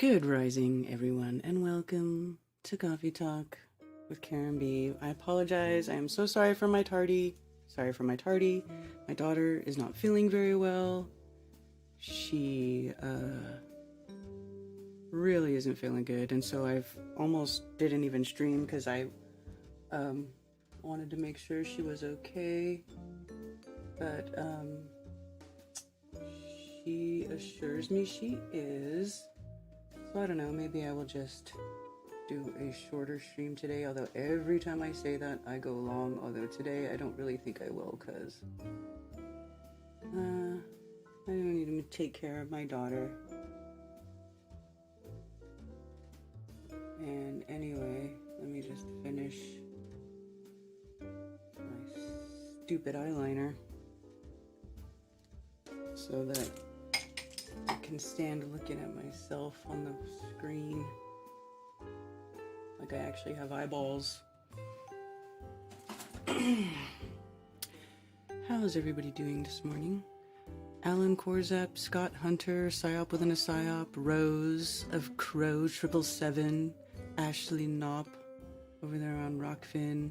Good rising, everyone, and welcome to Coffee Talk with Karen B. I apologize. I am so sorry for my tardy. My daughter is not feeling very well. She really isn't feeling good, and so I've almost didn't even stream because I wanted to make sure she was okay. But she assures me she is. So I don't know, maybe I will just do a shorter stream today, although every time I say that I go long, although today I don't really think I will, because I don't need to take care of my daughter. And anyway, let me just finish my stupid eyeliner so that I can stand looking at myself on the screen like I actually have eyeballs. How's everybody doing this morning? Alan Korzep, Scott Hunter, Psyop within a Psyop, Rose of Crow, 777, Ashley Knopp over there on Rockfin.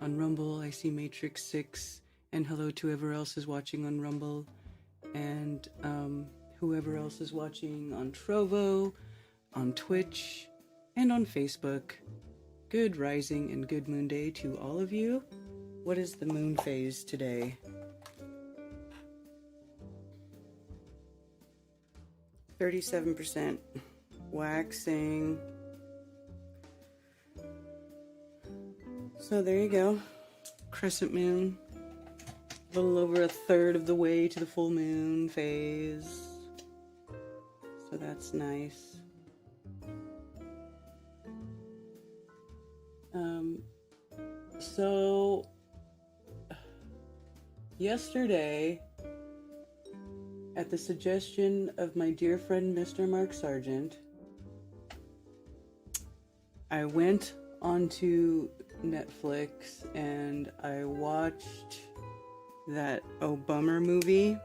On Rumble, I see Matrix 6, and hello to whoever else is watching on Rumble, and whoever else is watching on Trovo, on Twitch, and on Facebook. Good rising and good Moonday to all of you. What is the moon phase today? 37% waxing. So there you go. Crescent moon. A little over a third of the way to the full moon phase. So that's nice. So yesterday, at the suggestion of my dear friend Mr. Mark Sargent, I went onto Netflix and I watched that Oh Bummer movie.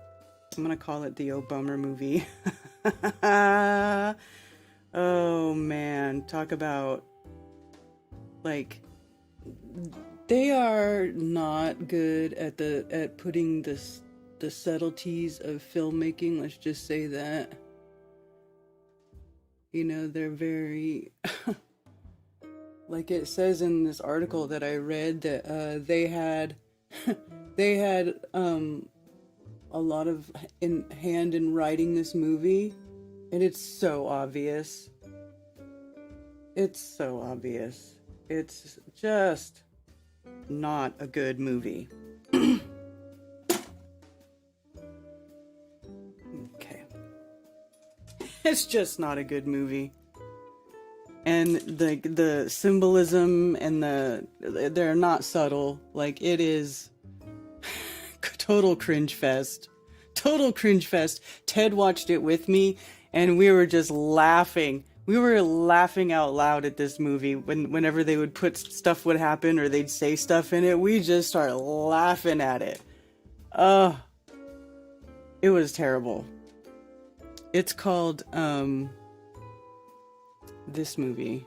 I'm gonna call it the Oh Bummer movie. Oh man, talk about, like, they are not good at putting the subtleties of filmmaking, let's just say that. You know, they're very like it says in this article that I read that they had a lot of hand in writing this movie, and it's so obvious. It's so obvious. It's just not a good movie. Okay. It's just not a good movie. And the symbolism and they're not subtle. Like, it is total cringe fest. Total cringe fest. Ted watched it with me and we were just laughing. We were laughing out loud at this movie. Whenever they would put stuff would happen or they'd say stuff in it, we just started laughing at it. It was terrible. It's called this movie.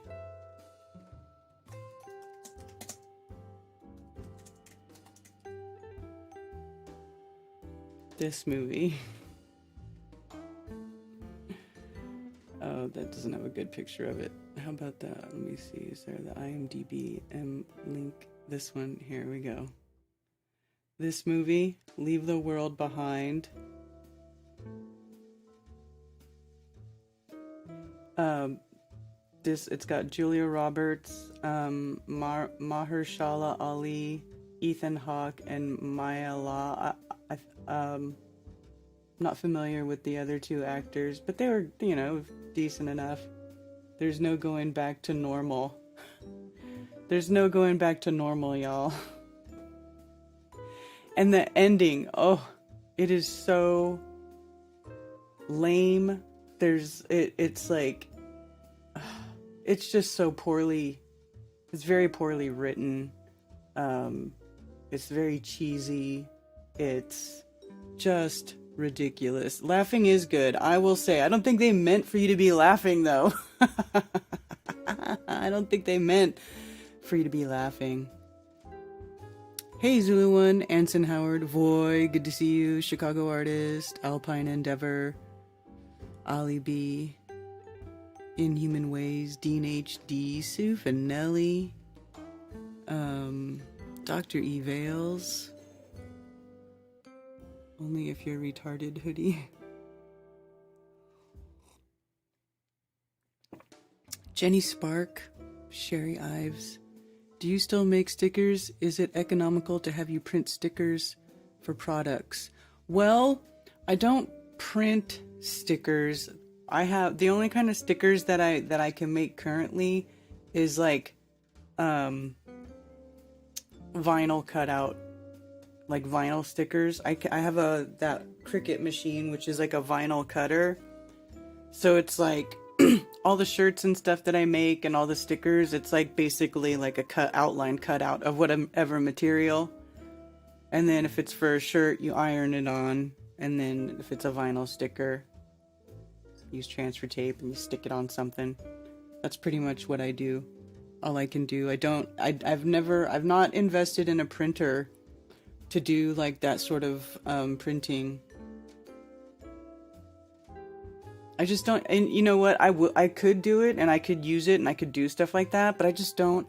This movie. Oh, that doesn't have a good picture of it. How about that? Let me see. Is there the IMDb link? This one. Here we go. This movie, Leave the World Behind. It's got Julia Roberts, Mahershala Ali, Ethan Hawke, and Maya Law. I'm not familiar with the other two actors, but they were, decent enough. There's no going back to normal. There's no going back to normal, y'all. And the ending, it is so lame. It's like, it's just so it's very poorly written. It's very cheesy. It's just ridiculous. Laughing is good, I will say. I don't think they meant for you to be laughing, though. I don't think they meant for you to be laughing. Hey, Zulu One, Anson Howard, Voy, good to see you. Chicago Artist, Alpine Endeavor, Ali B, Inhuman Ways, Dean HD, Sue Finelli, Dr. E. Vales, Only If You're Retarded Hoodie, Jenny Spark, Sherry Ives. Do you still make stickers? Is it economical to have you print stickers for products? Well, I don't print stickers. I have the only kind of stickers that I can make currently is like vinyl cutout, like vinyl stickers. I have that Cricut machine, which is like a vinyl cutter. So it's like all the shirts and stuff that I make and all the stickers, it's like basically like a outline cutout of whatever material. And then if it's for a shirt, you iron it on. And then if it's a vinyl sticker, use transfer tape and you stick it on something. That's pretty much what I do. All I can do. I've not invested in a printer to do like that sort of printing. I just don't, and you know what, I could do it and I could use it and I could do stuff like that, but I just don't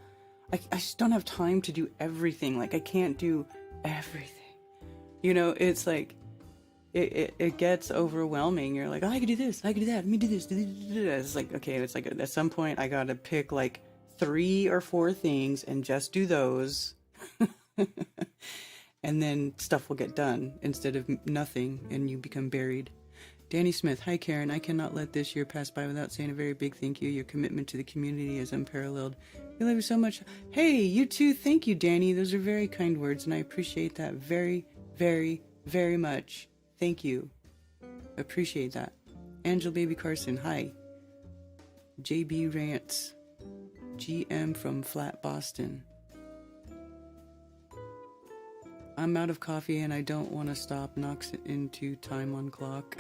have time to do everything. Like I can't do everything. You know, it's like it gets overwhelming. You're like, oh, I could do this, I could do that, let me do this. It's like, okay, it's like at some point I gotta pick like 3 or 4 things and just do those. And then stuff will get done instead of nothing and you become buried. Danny Smith, hi Karen, I cannot let this year pass by without saying a very big thank you. Your commitment to the community is unparalleled. We love you so much. Hey, you too. Thank you, Danny. Those are very kind words and I appreciate that very, very, very much. Thank you. Appreciate that. Angel Baby Carson, hi. JB Rants, GM from Flat Boston. I'm out of coffee and I don't want to stop. Knocks it into time on clock.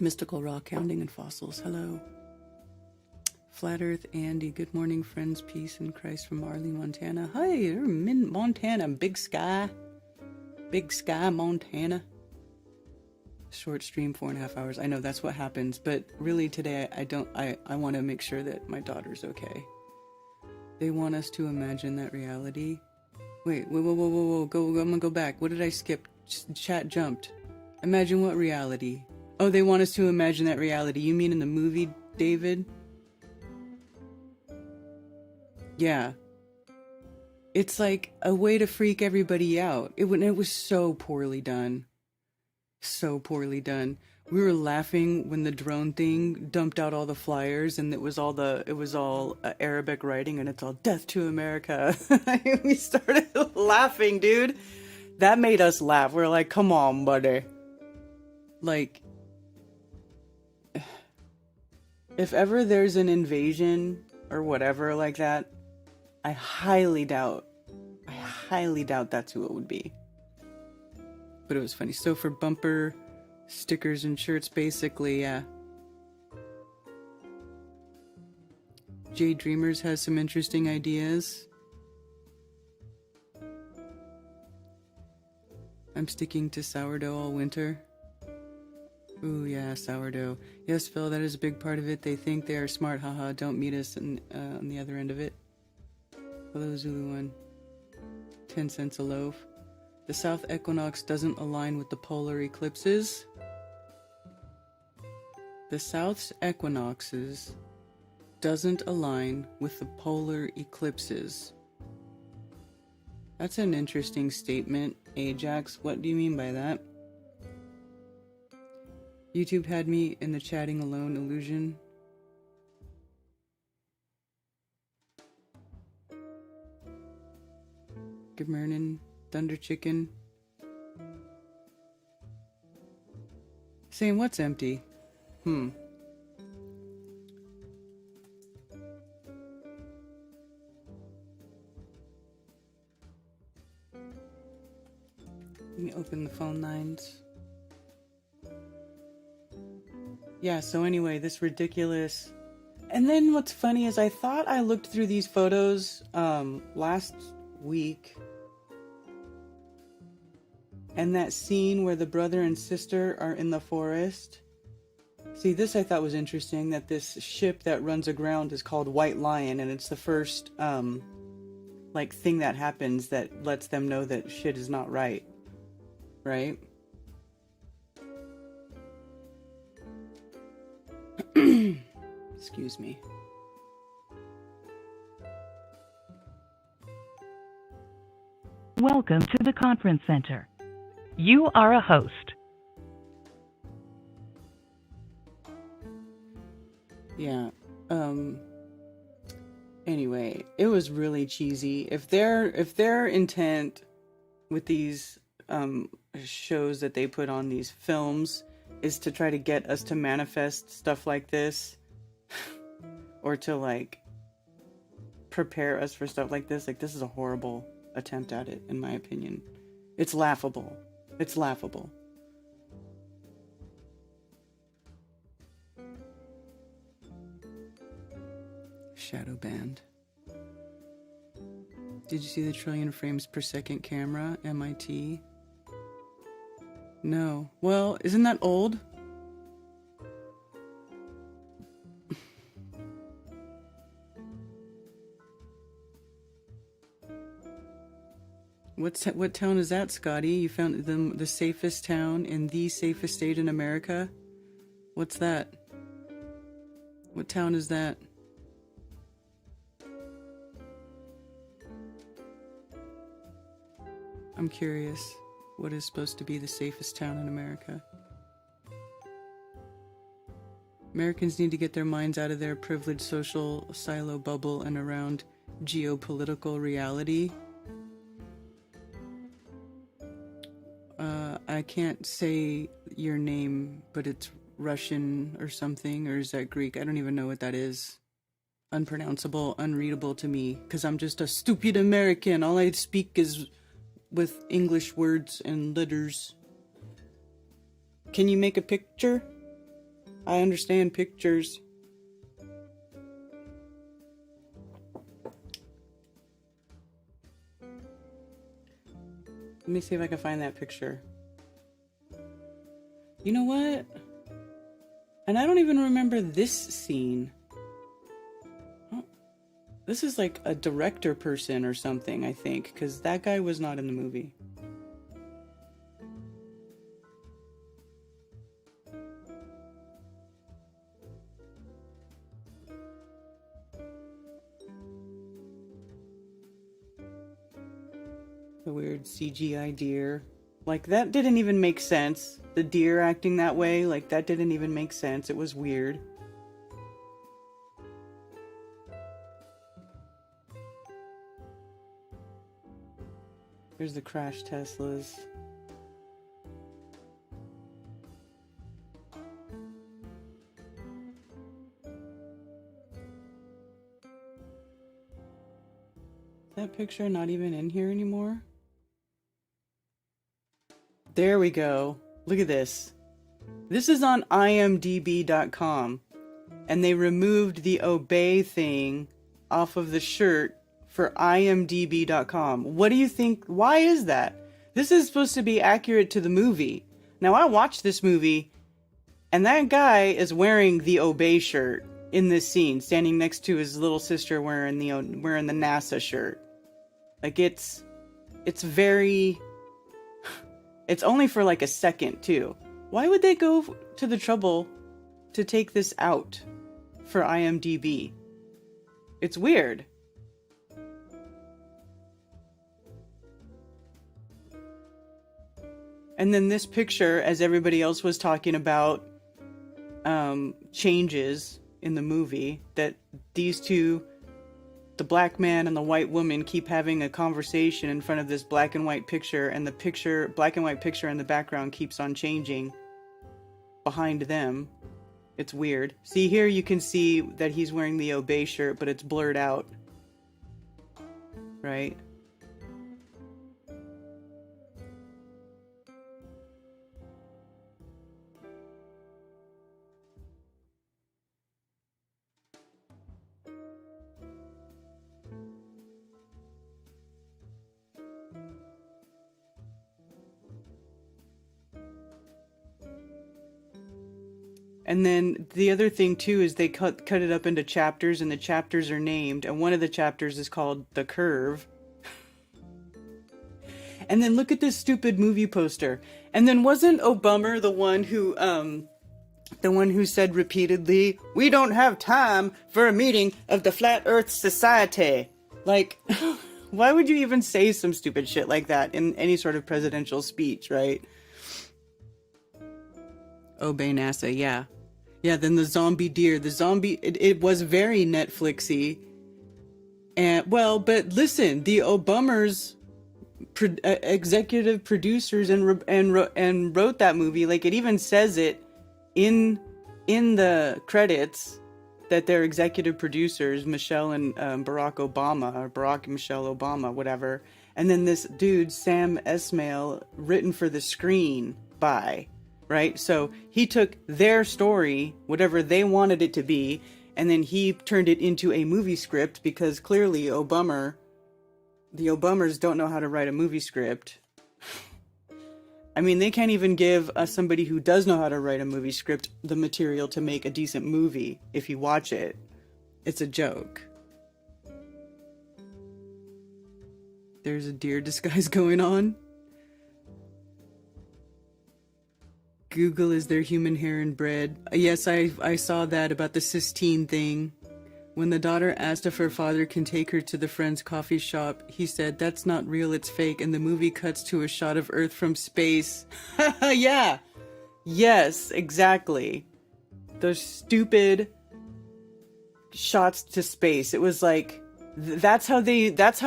Mystical rock, hounding and fossils. Hello. Flat Earth Andy. Good morning, friends. Peace in Christ from Arlene, Montana. Hi, you're in Montana. Big Sky. Big Sky, Montana. Short stream, 4.5 hours. I know that's what happens, but really today I want to make sure that my daughter's okay. They want us to imagine that reality. Wait, whoa, go, I'm gonna go back. What did I skip? Chat jumped. Imagine what reality? Oh, they want us to imagine that reality. You mean in the movie, David? Yeah. It's like a way to freak everybody out. It was so poorly done. So poorly done. We were laughing when the drone thing dumped out all the flyers and it was all Arabic writing and it's all death to America. We started laughing, dude. That made us laugh. We're like, come on, buddy. Like, if ever there's an invasion or whatever like that, I highly doubt that's who it would be. But it was funny. So for bumper stickers and shirts, basically, yeah. Jay Dreamers has some interesting ideas. I'm sticking to sourdough all winter. Ooh, yeah, sourdough. Yes, Phil, that is a big part of it. They think they are smart. Haha, don't meet us on the other end of it. Hello, Zulu One. 10 cents a loaf. The south equinox doesn't align with the polar eclipses. The south's equinoxes doesn't align with the polar eclipses. That's an interesting statement, Ajax. What do you mean by that? YouTube had me in the chatting alone illusion. Good morning, Thunder Chicken. Saying what's empty? Open the phone lines. Yeah, so anyway, this ridiculous... And then what's funny is I thought I looked through these photos last week. And that scene where the brother and sister are in the forest. See, this I thought was interesting, that this ship that runs aground is called White Lion, and it's the first, like, thing that happens that lets them know that shit is not right. Right? Excuse me. Welcome to the conference center. You are a host. Yeah. Anyway, it was really cheesy. If their intent with these shows that they put on, these films, is to try to get us to manifest stuff like this, or to like prepare us for stuff like this is a horrible attempt at it, in my opinion. It's laughable. It's laughable. Shadow band. Did you see the trillion frames per second camera? MIT? No. Well, isn't that old? What town is that, Scotty? You found the safest town in the safest state in America? What's that? What town is that? I'm curious. What is supposed to be the safest town in America? Americans need to get their minds out of their privileged social silo bubble and around geopolitical reality. I can't say your name, but it's Russian or something, or is that Greek? I don't even know what that is. Unpronounceable, unreadable to me, because I'm just a stupid American. All I speak is with English words and letters. Can you make a picture? I understand pictures. Let me see if I can find that picture. You know what? And I don't even remember this scene. Oh, this is like a director person or something, I think, because that guy was not in the movie. The weird CGI deer. Like, that didn't even make sense. The deer acting that way, like, that didn't even make sense. It was weird. Here's the crash Teslas. Is that picture not even in here anymore? There we go. Look at this. This is on imdb.com, and they removed the obey thing off of the shirt for imdb.com. What do you think? Why is that? This is supposed to be accurate to the movie. Now, I watched this movie, and that guy is wearing the obey shirt in this scene, standing next to his little sister wearing the NASA shirt. Like, it's very... It's only for like a second, too. Why would they go to the trouble to take this out for IMDb? It's weird. And then this picture, as everybody else was talking about changes in the movie, that these two, the black man and the white woman, keep having a conversation in front of this black and white picture, and the black and white picture in the background keeps on changing behind them. It's weird. See, here you can see that he's wearing the obey shirt, but it's blurred out. Right? And then the other thing too is they cut it up into chapters, and the chapters are named, and one of the chapters is called The Curve. And then look at this stupid movie poster. And then wasn't Obama the one who said repeatedly, "We don't have time for a meeting of the Flat Earth Society"? Like, why would you even say some stupid shit like that in any sort of presidential speech, right? Obey NASA, yeah. Yeah, then the zombie deer. It was very Netflixy. And, well, but listen, the Obamas executive producers and wrote that movie. Like, it even says it in the credits that they're executive producers, Michelle and Barack Obama, or Barack and Michelle Obama, whatever. And then this dude, Sam Esmail, written for the screen by, right? So he took their story, whatever they wanted it to be, and then he turned it into a movie script, because clearly the Obamas don't know how to write a movie script. I mean, they can't even give somebody who does know how to write a movie script the material to make a decent movie. If you watch it, it's a joke. There's a deer disguise going on. Google is their human hair and bread. Yes, I saw that about the Sistine thing. When the daughter asked if her father can take her to the friend's coffee shop, he said, "That's not real, it's fake," and the movie cuts to a shot of Earth from space. Yeah. Yes, exactly. Those stupid shots to space. It was like, that's how they depict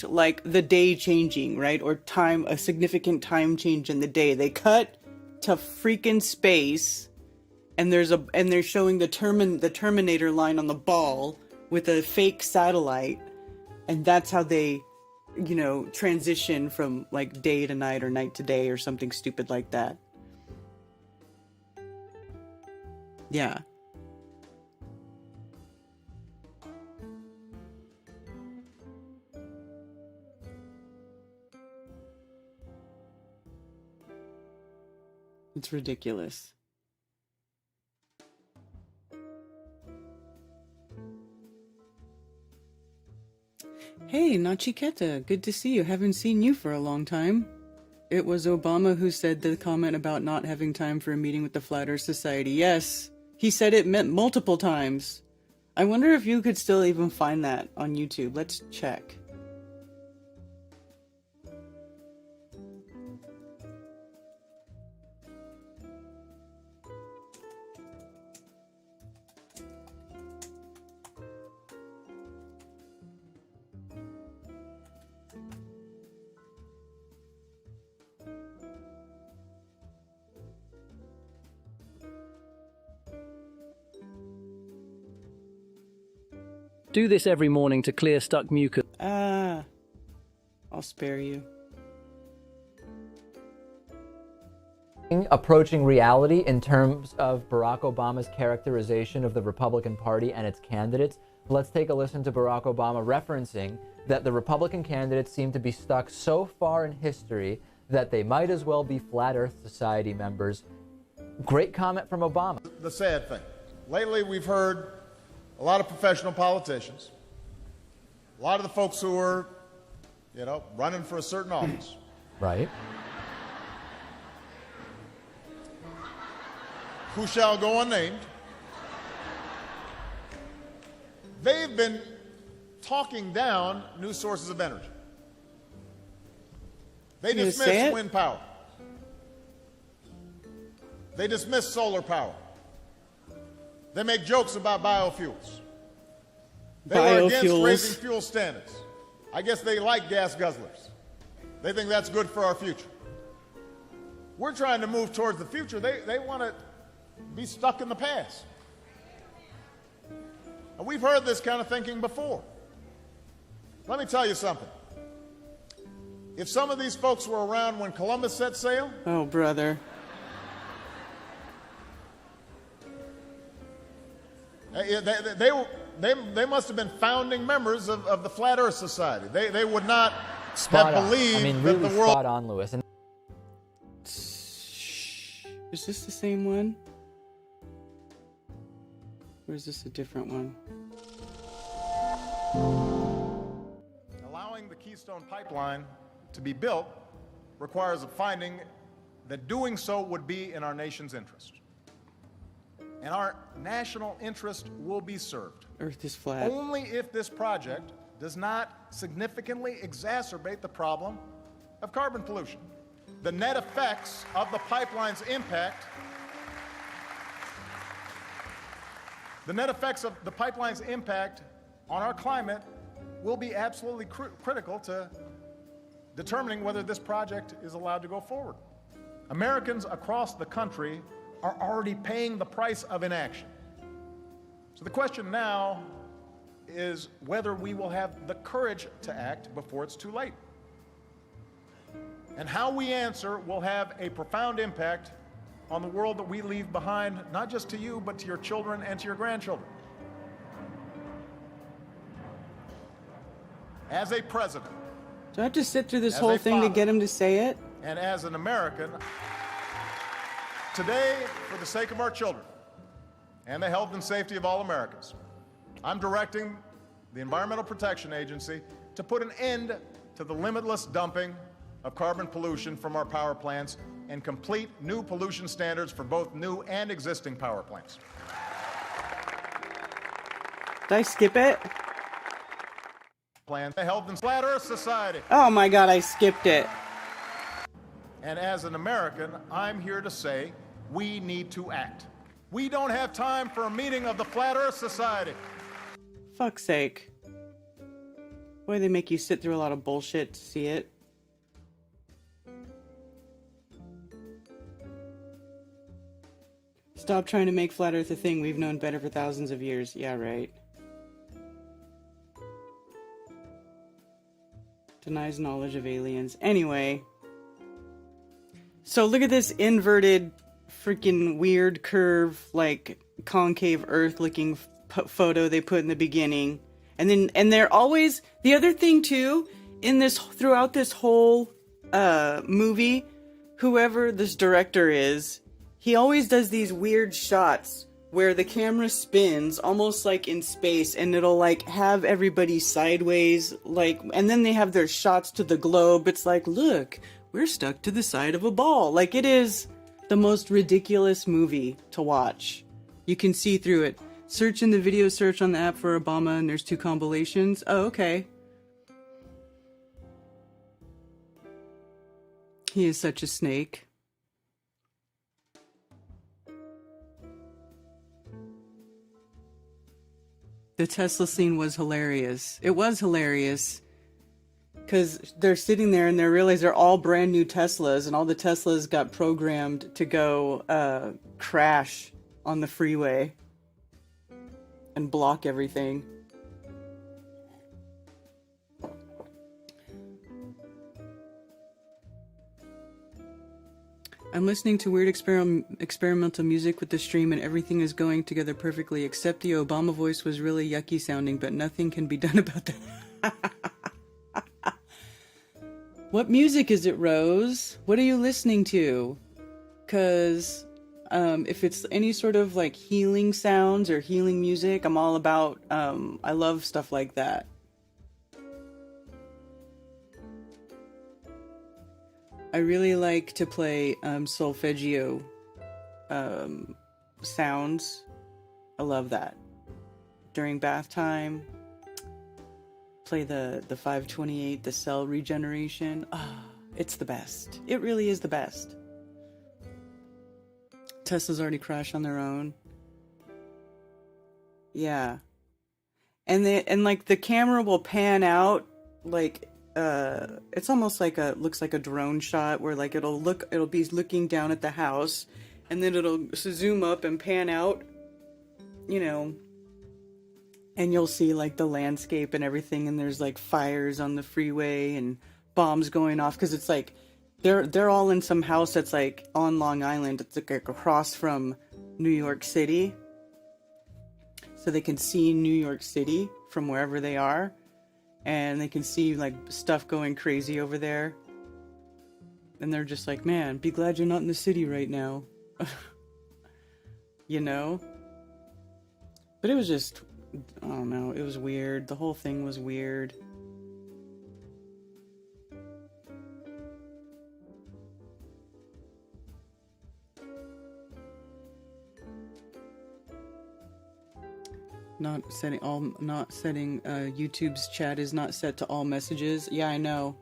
like the day changing, right? Or time, a significant time change in the day. They cut to freaking space. And they're showing the Terminator line on the ball with a fake satellite, and that's how they, transition from like day to night or night to day or something stupid like that. Yeah. It's ridiculous. Hey, Nachiketa, good to see you. Haven't seen you for a long time. It was Obama who said the comment about not having time for a meeting with the Flat Earth Society. Yes, he said it multiple times. I wonder if you could still even find that on YouTube. Let's check. Do this every morning to clear stuck mucus. I'll spare you. Approaching reality in terms of Barack Obama's characterization of the Republican Party and its candidates. Let's take a listen to Barack Obama referencing that the Republican candidates seem to be stuck so far in history that they might as well be Flat Earth Society members. Great comment from Obama. The sad thing, lately we've heard a lot of professional politicians, a lot of the folks who are, running for a certain office. Right. Who shall go unnamed. They've been talking down new sources of energy. They dismiss wind power. They dismiss solar power. They make jokes about biofuels. They were against raising fuel standards. I guess they like gas guzzlers. They think that's good for our future. We're trying to move towards the future. They want to be stuck in the past. And we've heard this kind of thinking before. Let me tell you something. If some of these folks were around when Columbus set sail... Oh, brother. They must have been founding members of the Flat Earth Society. They would not have believed really that the world... Spot on, Lewis. And Is this the same one? Or is this a different one? Allowing the Keystone Pipeline to be built requires a finding that doing so would be in our nation's interest. And our national interest will be served Earth is flat. only if this project does not significantly exacerbate the problem of carbon pollution. The net effects of the pipeline's impact on our climate will be absolutely critical to determining whether this project is allowed to go forward. Americans across the country are already paying the price of inaction. So the question now is whether we will have the courage to act before it's too late. And how we answer will have a profound impact on the world that we leave behind, not just to you, but to your children and to your grandchildren. As a president, Do I have to sit through this As whole a thing to father. get him to say it? and as an American, today, for the sake of our children and the health and safety of all Americans, I'm directing the Environmental Protection Agency to put an end to the limitless dumping of carbon pollution from our power plants and complete new pollution standards for both new and existing power plants. Did I skip it? Plan the Health and Flat Earth Society. Oh my god, I skipped it. And as an American, I'm here to say we need to act. We don't have time for a meeting of the Flat Earth Society. Fuck's sake. Boy, they make you sit through a lot of bullshit to see it. Stop trying to make Flat Earth a thing. We've known better for thousands of years. Yeah, right. Denies knowledge of aliens. Anyway. So look at this inverted, freaking weird curve, like concave Earth looking photo they put in the beginning. And they're always, the other thing too, in this, throughout this whole movie, whoever this director is, he always does these weird shots where the camera spins almost like in space, and it'll like have everybody sideways, like, and then they have their shots to the globe. It's like, look, we're stuck to the side of a ball. Like, it is the most ridiculous movie to watch. You can see through it. Search in the video search on the app for Obama, and there's 2 compilations. Oh, okay. He is such a snake. The Tesla scene was hilarious. It was hilarious. Because they're sitting there and they realize they're all brand new Teslas, and all the Teslas got programmed to go crash on the freeway and block everything. I'm listening to weird experimental music with the stream, and everything is going together perfectly, except the Obama voice was really yucky sounding, but nothing can be done about that. What music is it, Rose? What are you listening to? Because if it's any sort of like healing sounds or healing music, I'm all about, I love stuff like that. I really like to play solfeggio sounds. I love that. During bath time, play the 528, the cell regeneration. Ah, it's the best. It really is the best. Tesla's already crashed on their own. Yeah. And like the camera will pan out like it's almost like looks like a drone shot where like it'll be looking down at the house, and then it'll zoom up and pan out, you know, and you'll see like the landscape and everything, and there's like fires on the freeway and bombs going off, because it's like they're all in some house that's like on Long Island. It's like across from New York City, so they can see New York City from wherever they are. And they can see like stuff going crazy over there. And they're just like, man, be glad you're not in the city right now. you know? But it was just, I don't know, it was weird. The whole thing was weird. Not setting YouTube's chat is not set to all messages. Yeah, I know.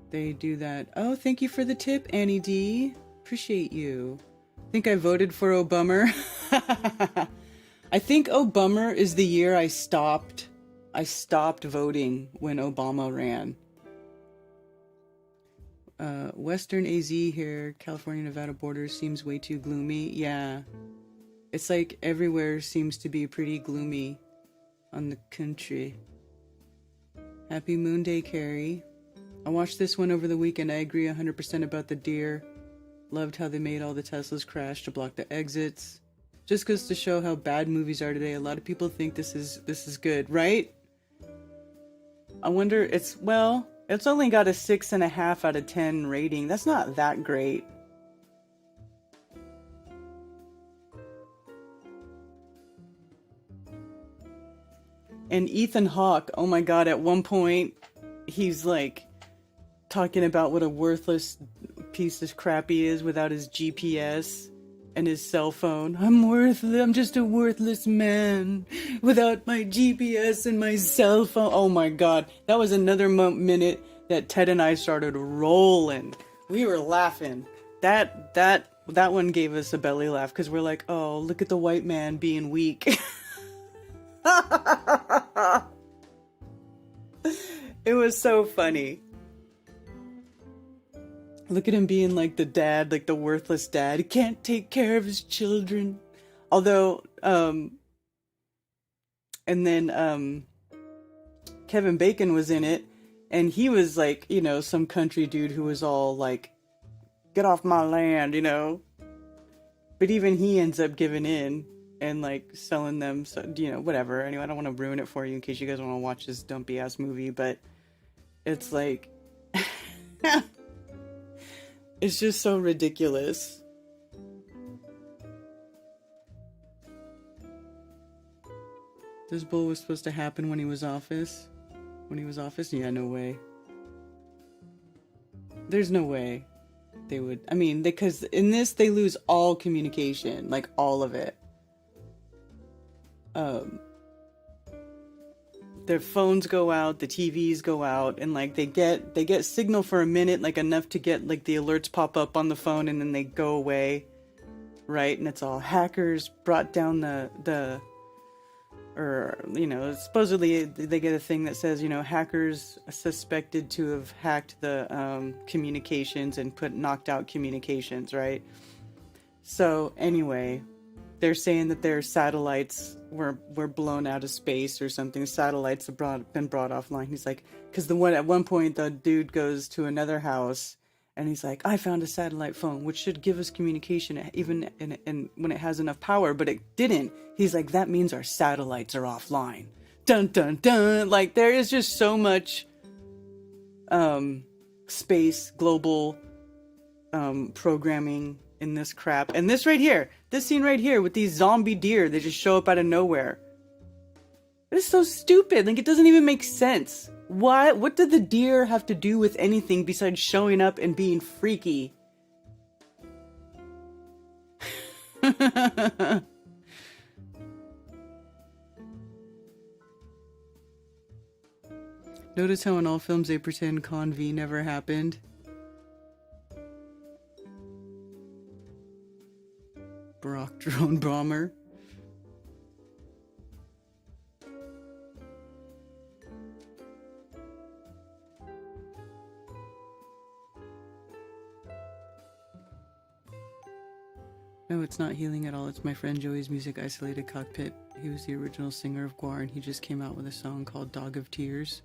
They do that. Oh, thank you for the tip, Annie D. Appreciate you. I think I voted for Obama. I think Obama is the year I stopped voting when Obama ran. Western AZ here, California Nevada border seems way too gloomy. Yeah. It's like everywhere seems to be pretty gloomy on the country. Happy Moonday, Carrie. I watched this one over the weekend. I agree 100% about the deer. Loved how they made all the Teslas crash to block the exits. Just goes to show how bad movies are today. A lot of people think this is good, right? I wonder, it's only got a 6.5 out of 10 rating. That's not that great. And Ethan Hawke, oh my god, at one point, he's like talking about what a worthless piece of crap he is without his GPS and his cell phone. I'm just a worthless man without my GPS and my cell phone. Oh my god, that was another minute that Ted and I started rolling. We were laughing. That one gave us a belly laugh because we're like, oh, look at the white man being weak. It was so funny. Look at him being like the dad, like the worthless dad. He can't take care of his children. Although, and then Kevin Bacon was in it, and he was like, you know, some country dude who was all like, get off my land, you know. But even he ends up giving in and like selling them, so, you know, whatever. Anyway, I don't want to ruin it for you in case you guys want to watch this dumpy ass movie, but it's like it's just so ridiculous. This bull was supposed to happen when he was office? Yeah, no way. There's no way they would. I mean, because in this they lose all communication, like all of it. Their phones go out, the TVs go out, and like they get signal for a minute, like enough to get like the alerts pop up on the phone, and then they go away, right? And it's all hackers brought down or you know, supposedly they get a thing that says, you know, hackers suspected to have hacked the communications and knocked out communications, right? So anyway, they're saying that their satellites were blown out of space or something. Satellites have been brought offline. He's like, because at one point the dude goes to another house and he's like, I found a satellite phone which should give us communication even in when it has enough power, but it didn't. He's like, that means our satellites are offline. Dun dun dun. Like there is just so much space global programming in this crap. And this scene right here with these zombie deer, they just show up out of nowhere. It is so stupid. Like it doesn't even make sense. What did the deer have to do with anything besides showing up and being freaky? Notice how in all films they pretend Con V never happened. Barack drone bomber. No, it's not healing at all. It's my friend Joey's Music Isolated Cockpit. He was the original singer of Gwar, and he just came out with a song called Dog of Tears.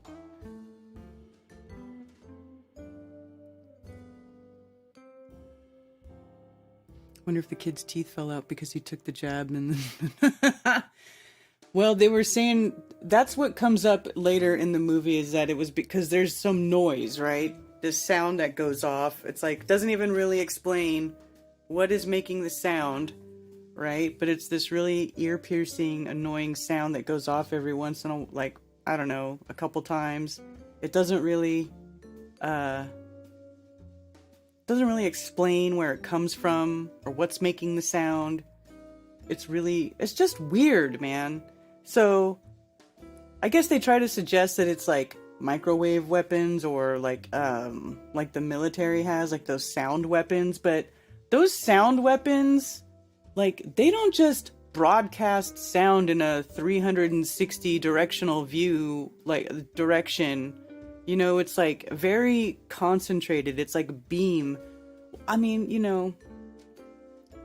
Wonder if the kid's teeth fell out because he took the jab and then... Well, they were saying that's what comes up later in the movie, is that it was because there's some noise, right? This sound that goes off. It's like, doesn't even really explain what is making the sound, right? But it's this really ear-piercing, annoying sound that goes off every once in a, like, I don't know, a couple times. It doesn't really explain where it comes from or what's making the sound. It's just weird, man. So I guess they try to suggest that it's like microwave weapons or like the military has, like those sound weapons, but those sound weapons, like, they don't just broadcast sound in a 360 directional view, like direction. You know, it's like very concentrated. It's like beam. I mean, you know,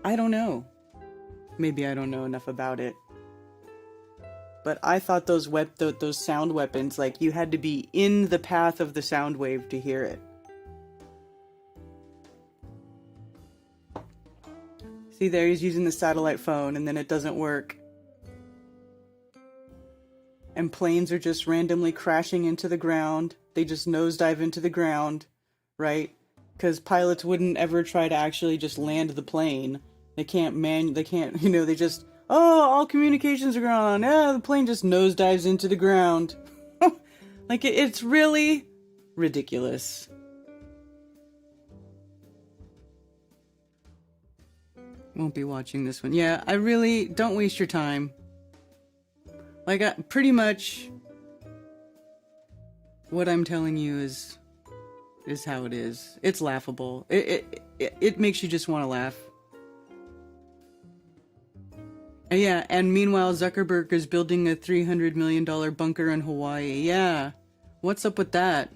I don't know. Maybe I don't know enough about it. But I thought those sound weapons, like, you had to be in the path of the sound wave to hear it. See, there he's using the satellite phone and then it doesn't work. And planes are just randomly crashing into the ground. They just nosedive into the ground, right? Because pilots wouldn't ever try to actually just land the plane. They can't, you know, they just, oh, all communications are gone. Yeah, the plane just nosedives into the ground. Like, it's really ridiculous. Won't be watching this one. Yeah, I really, don't waste your time. Like, pretty much what I'm telling you is how it is. It's laughable. It makes you just want to laugh. And yeah, and meanwhile, Zuckerberg is building a $300 million bunker in Hawaii. Yeah, what's up with that?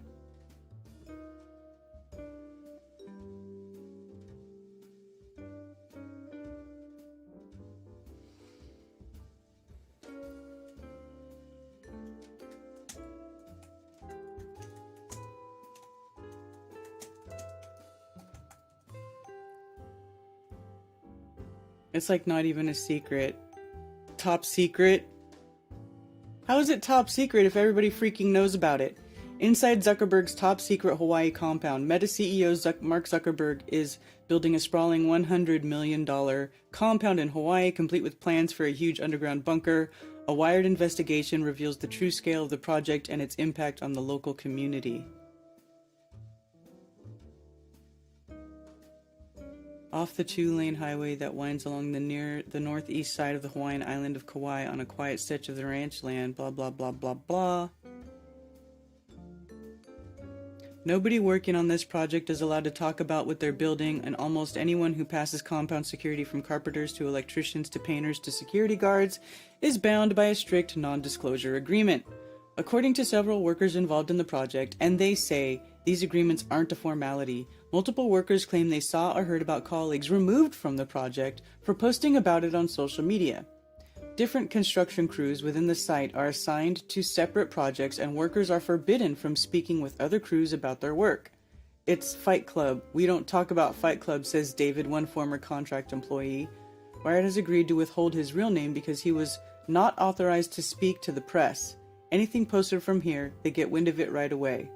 It's like not even a secret. Top secret? How is it top secret if everybody freaking knows about it? Inside Zuckerberg's top secret Hawaii compound, Meta CEO Mark Zuckerberg is building a sprawling $100 million compound in Hawaii, complete with plans for a huge underground bunker. A Wired investigation reveals the true scale of the project and its impact on the local community. Off the 2-lane highway that winds along the northeast side of the Hawaiian island of Kauai on a quiet stretch of the ranch land, blah blah blah blah blah. Nobody working on this project is allowed to talk about what they're building, and almost anyone who passes compound security, from carpenters to electricians to painters to security guards, is bound by a strict non-disclosure agreement. According to several workers involved in the project, and they say these agreements aren't a formality, multiple workers claim they saw or heard about colleagues removed from the project for posting about it on social media. Different construction crews within the site are assigned to separate projects, and workers are forbidden from speaking with other crews about their work. It's Fight Club. We don't talk about Fight Club, says David, one former contract employee. Wired has agreed to withhold his real name because he was not authorized to speak to the press. Anything posted from here, they get wind of it right away.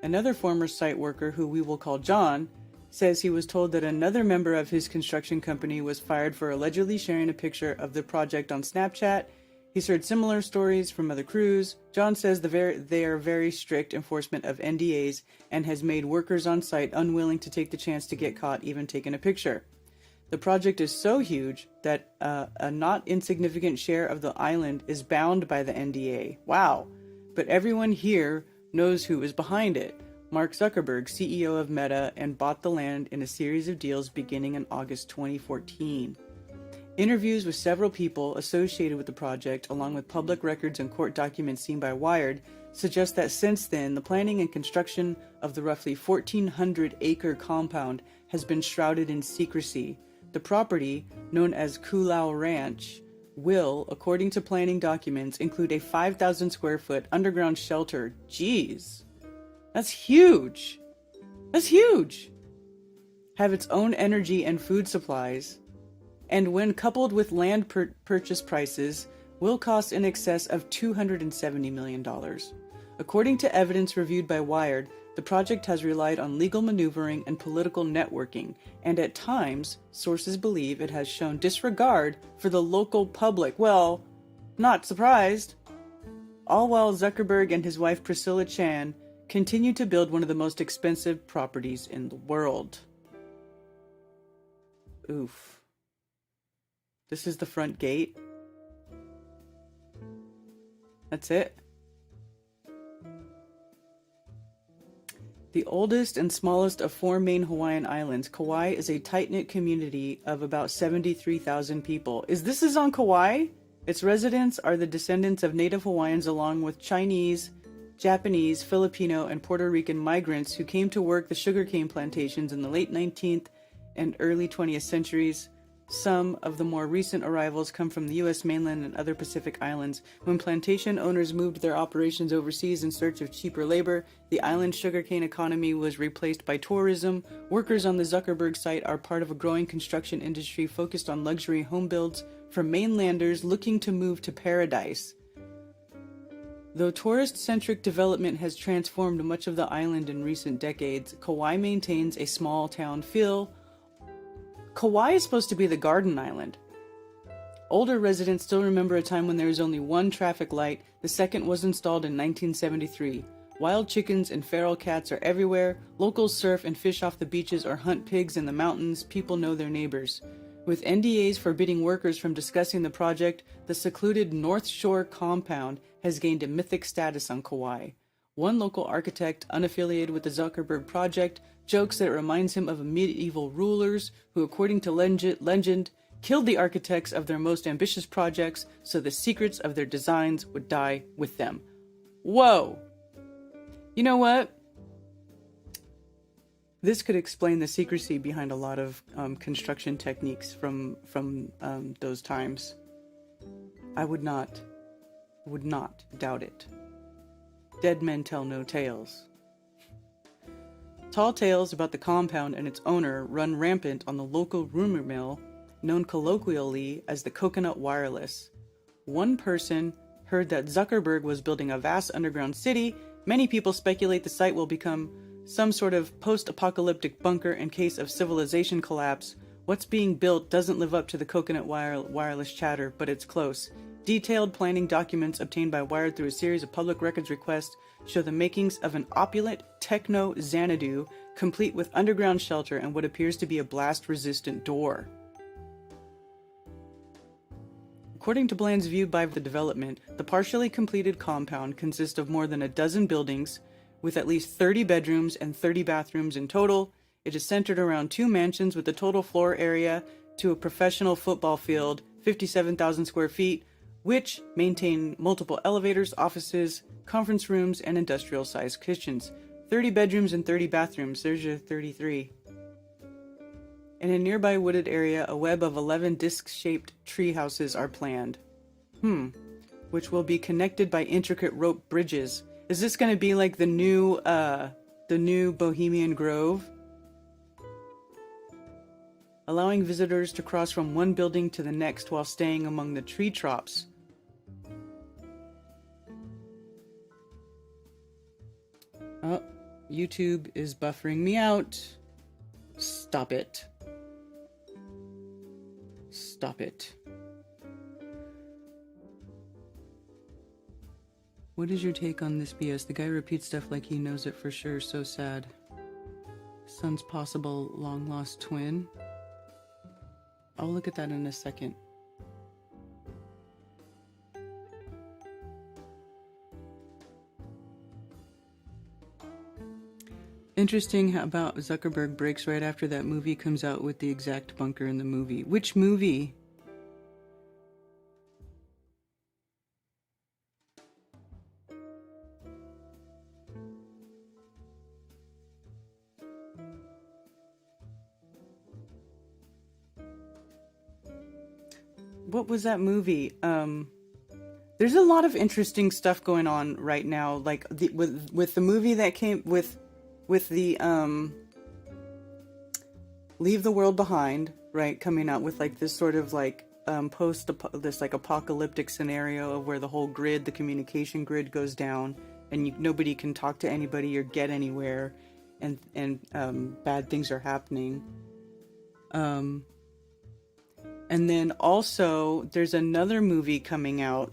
Another former site worker, who we will call John, says he was told that another member of his construction company was fired for allegedly sharing a picture of the project on Snapchat. He's heard similar stories from other crews. John says they are very strict enforcement of NDAs and has made workers on site unwilling to take the chance to get caught even taking a picture. The project is so huge that a not insignificant share of the island is bound by the NDA. Wow. But everyone here knows who is behind it. Mark Zuckerberg, CEO of Meta, and bought the land in a series of deals beginning in August 2014. Interviews with several people associated with the project, along with public records and court documents seen by Wired, suggest that since then, the planning and construction of the roughly 1,400-acre compound has been shrouded in secrecy. The property, known as Kulau Ranch, will, according to planning documents, include a 5,000 square foot underground shelter. Jeez. That's huge. That's huge. Have its own energy and food supplies, and when coupled with land purchase prices, will cost in excess of $270 million. According to evidence reviewed by Wired, The project has relied on legal maneuvering and political networking, and at times, sources believe it has shown disregard for the local public. Well, not surprised. All while Zuckerberg and his wife Priscilla Chan continue to build one of the most expensive properties in the world. Oof. This is the front gate. That's it. The oldest and smallest of 4 main Hawaiian islands, Kauai is a tight-knit community of about 73,000 people. This is on Kauai? Its residents are the descendants of native Hawaiians along with Chinese, Japanese, Filipino, and Puerto Rican migrants who came to work the sugarcane plantations in the late 19th and early 20th centuries. Some of the more recent arrivals come from the U.S. mainland and other Pacific islands. When plantation owners moved their operations overseas in search of cheaper labor, the island's sugarcane economy was replaced by tourism. Workers on the Zuckerberg site are part of a growing construction industry focused on luxury home builds for mainlanders looking to move to paradise. Though tourist-centric development has transformed much of the island in recent decades, Kauai maintains a small-town feel. Kauai is supposed to be the Garden Island. Older residents still remember a time when there was only one traffic light. The second was installed in 1973. Wild chickens and feral cats are everywhere. Locals surf and fish off the beaches or hunt pigs in the mountains. People know their neighbors. With NDAs forbidding workers from discussing the project, the secluded North Shore compound has gained a mythic status on Kauai. One local architect, unaffiliated with the Zuckerberg project, jokes that it reminds him of medieval rulers who, according to legend, killed the architects of their most ambitious projects so the secrets of their designs would die with them. Whoa! You know what? This could explain the secrecy behind a lot of construction techniques from those times. I would not doubt it. Dead men tell no tales. Tall tales about the compound and its owner run rampant on the local rumor mill, known colloquially as the Coconut Wireless. One person heard that Zuckerberg was building a vast underground city. Many people speculate the site will become some sort of post-apocalyptic bunker in case of civilization collapse. What's being built doesn't live up to the Coconut Wireless chatter, but it's close. Detailed planning documents obtained by Wired through a series of public records requests show the makings of an opulent techno-Xanadu, complete with underground shelter and what appears to be a blast-resistant door. According to plans viewed by the development, the partially completed compound consists of more than a dozen buildings, with at least 30 bedrooms and 30 bathrooms in total. It is centered around 2 mansions with a total floor area to a professional football field, 57,000 square feet, which maintain multiple elevators, offices, conference rooms, and industrial-sized kitchens. 30 bedrooms and 30 bathrooms. There's your 33. In a nearby wooded area, a web of 11 disc-shaped tree houses are planned. Which will be connected by intricate rope bridges. Is this going to be like the new Bohemian Grove? Allowing visitors to cross from one building to the next while staying among the tree tops. Oh, YouTube is buffering me out. Stop it. Stop it. What is your take on this BS? The guy repeats stuff like he knows it for sure. So sad. Son's possible long-lost twin. I'll look at that in a second. Interesting about Zuckerberg breaks right after that movie comes out with the exact bunker in the movie. Which movie? What was that movie? There's a lot of interesting stuff going on right now, like with the movie that came with the Leave the World Behind, right, coming out with like this sort of like this like apocalyptic scenario of where the whole grid, the communication grid goes down and nobody can talk to anybody or get anywhere, and bad things are happening. And then also there's another movie coming out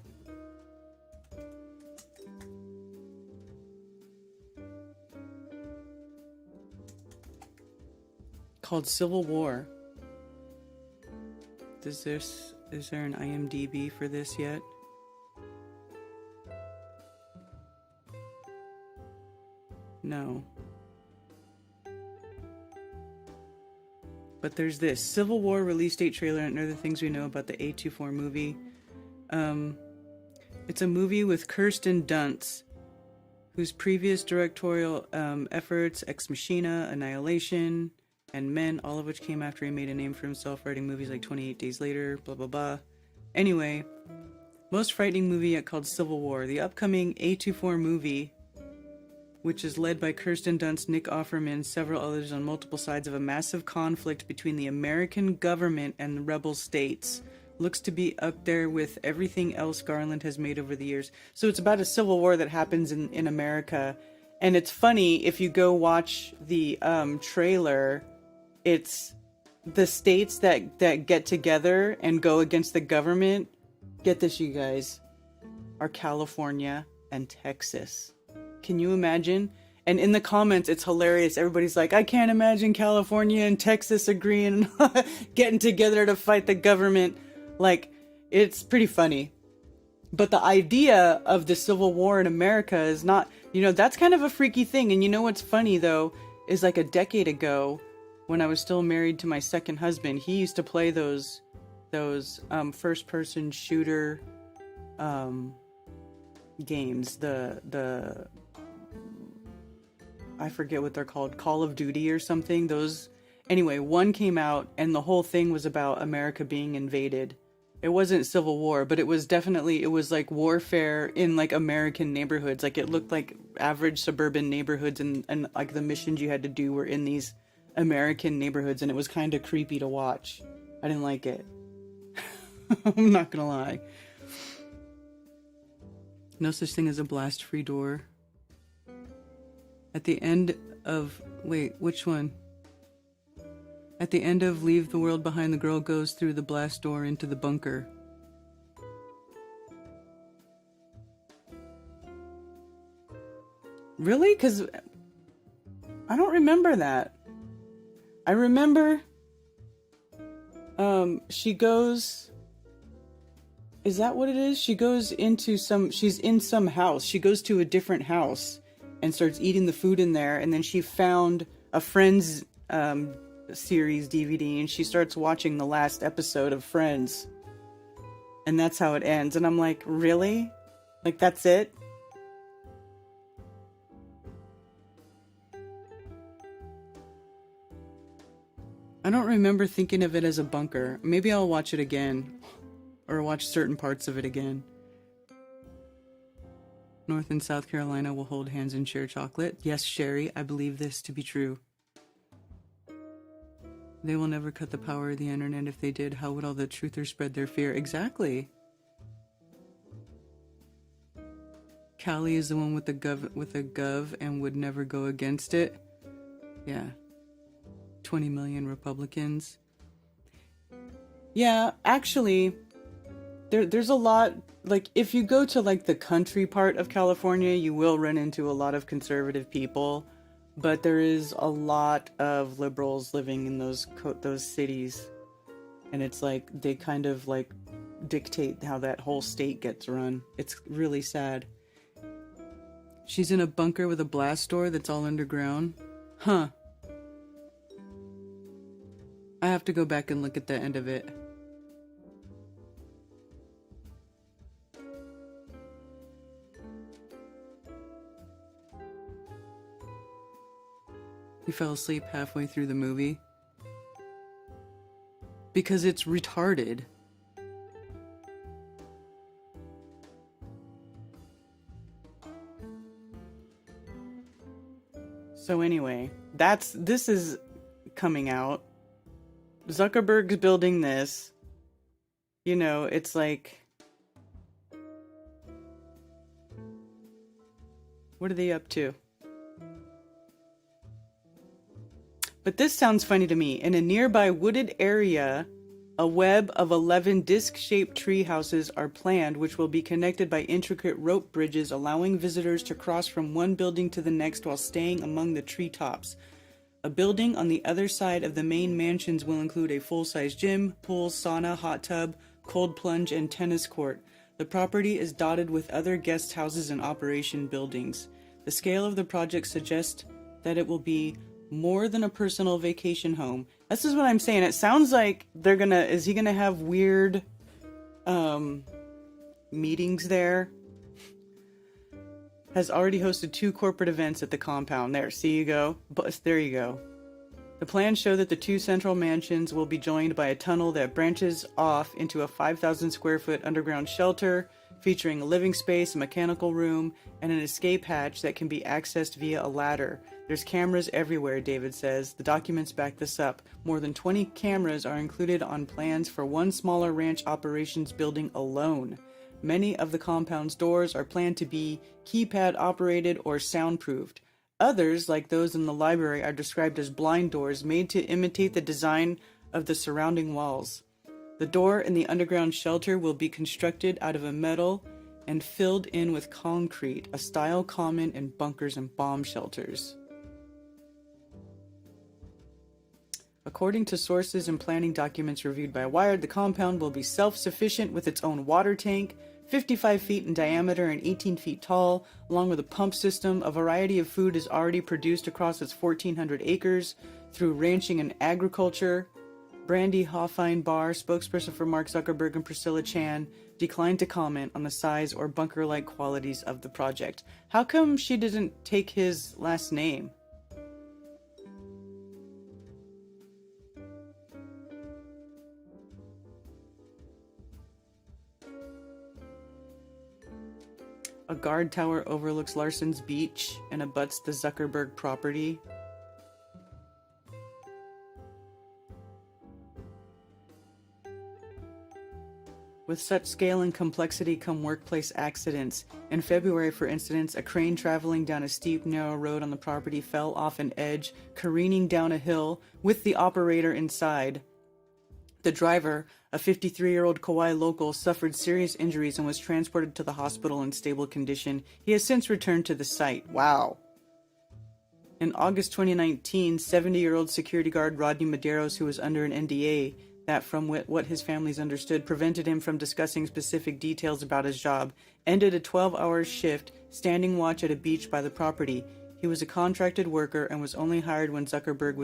called Civil War. Is there an IMDb for this yet? No. But there's this Civil War release date trailer and other things we know about the A24 movie. It's a movie with Kirsten Dunst, whose previous directorial efforts, Ex Machina, Annihilation, and Men, all of which came after he made a name for himself writing movies like 28 Days Later, blah blah blah. Anyway, most frightening movie yet called Civil War. The upcoming A24 movie, which is led by Kirsten Dunst, Nick Offerman, several others on multiple sides of a massive conflict between the American government and the rebel states, looks to be up there with everything else Garland has made over the years. So it's about a civil war that happens in America. And it's funny, if you go watch the trailer, it's the states that get together and go against the government. Get this, you guys, are California and Texas. Can you imagine? And in the comments, it's hilarious. Everybody's like, I can't imagine California and Texas agreeing, getting together to fight the government. Like, it's pretty funny. But the idea of the Civil War in America is not, that's kind of a freaky thing. And you know what's funny, though, is like a decade ago, when I was still married to my second husband, he used to play those first-person shooter games. The I forget what they're called, Call of Duty or something. Anyway, one came out and the whole thing was about America being invaded. It wasn't Civil War, but it was like warfare in like American neighborhoods. Like it looked like average suburban neighborhoods, and like the missions you had to do were in these American neighborhoods, and it was kind of creepy to watch. I didn't like it. I'm not gonna lie. No such thing as a blast-free door. At the end of... Wait, which one? At the end of Leave the World Behind, the girl goes through the blast door into the bunker. Really? Because I don't remember that. I remember she goes... Is that what it is? She goes into she's in some house. She goes to a different house and starts eating the food in there, and then she found a Friends series DVD, and she starts watching the last episode of Friends. And that's how it ends. And I'm like, really? Like, that's it? I don't remember thinking of it as a bunker. Maybe I'll watch it again. Or watch certain parts of it again. North and South Carolina will hold hands and share chocolate. Yes, Sherry, I believe this to be true. They will never cut the power of the internet. If they did, how would all the truthers spread their fear? Exactly. Callie is the one with the gov and would never go against it. Yeah. 20 million Republicans. Yeah, actually, there's a lot, like, if you go to, like, the country part of California, you will run into a lot of conservative people, but there is a lot of liberals living in those cities, and it's like, they kind of, like, dictate how that whole state gets run. It's really sad. She's in a bunker with a blast door that's all underground. Huh. I have to go back and look at the end of it. He fell asleep halfway through the movie. Because it's retarded. So anyway, this is coming out. Zuckerberg's building this. You know, it's like... What are they up to? But this sounds funny to me. In a nearby wooded area, a web of 11 disc-shaped tree houses are planned, which will be connected by intricate rope bridges, allowing visitors to cross from one building to the next while staying among the treetops. A building on the other side of the main mansions will include a full-size gym, pool, sauna, hot tub, cold plunge, and tennis court. The property is dotted with other guest houses and operation buildings. The scale of the project suggests that it will be more than a personal vacation home. This is what I'm saying. It sounds like is he gonna have weird meetings there? Has already hosted 2 corporate events at the compound. There you go. The plans show that the 2 central mansions will be joined by a tunnel that branches off into a 5,000 square foot underground shelter featuring a living space, a mechanical room, and an escape hatch that can be accessed via a ladder. There's cameras everywhere, David says. The documents back this up. More than 20 cameras are included on plans for one smaller ranch operations building alone. Many of the compound's doors are planned to be keypad operated or soundproofed. Others, like those in the library, are described as blind doors made to imitate the design of the surrounding walls. The door in the underground shelter will be constructed out of a metal and filled in with concrete, a style common in bunkers and bomb shelters. According to sources and planning documents reviewed by Wired, the compound will be self-sufficient with its own water tank, 55 feet in diameter and 18 feet tall, along with a pump system. A variety of food is already produced across its 1,400 acres through ranching and agriculture. Brandy Hoffine-Barr, spokesperson for Mark Zuckerberg and Priscilla Chan, declined to comment on the size or bunker-like qualities of the project. How come she didn't take his last name? A guard tower overlooks Larson's Beach and abuts the Zuckerberg property. With such scale and complexity come workplace accidents. In February, for instance, a crane traveling down a steep, narrow road on the property fell off an edge, careening down a hill with the operator inside. The driver, a 53-year-old Kauai local, suffered serious injuries and was transported to the hospital in stable condition. He has since returned to the site. Wow. In August 2019, 70-year-old security guard Rodney Medeiros, who was under an NDA that, from what his families understood, prevented him from discussing specific details about his job, ended a 12-hour shift standing watch at a beach by the property. He was a contracted worker and was only hired when Zuckerberg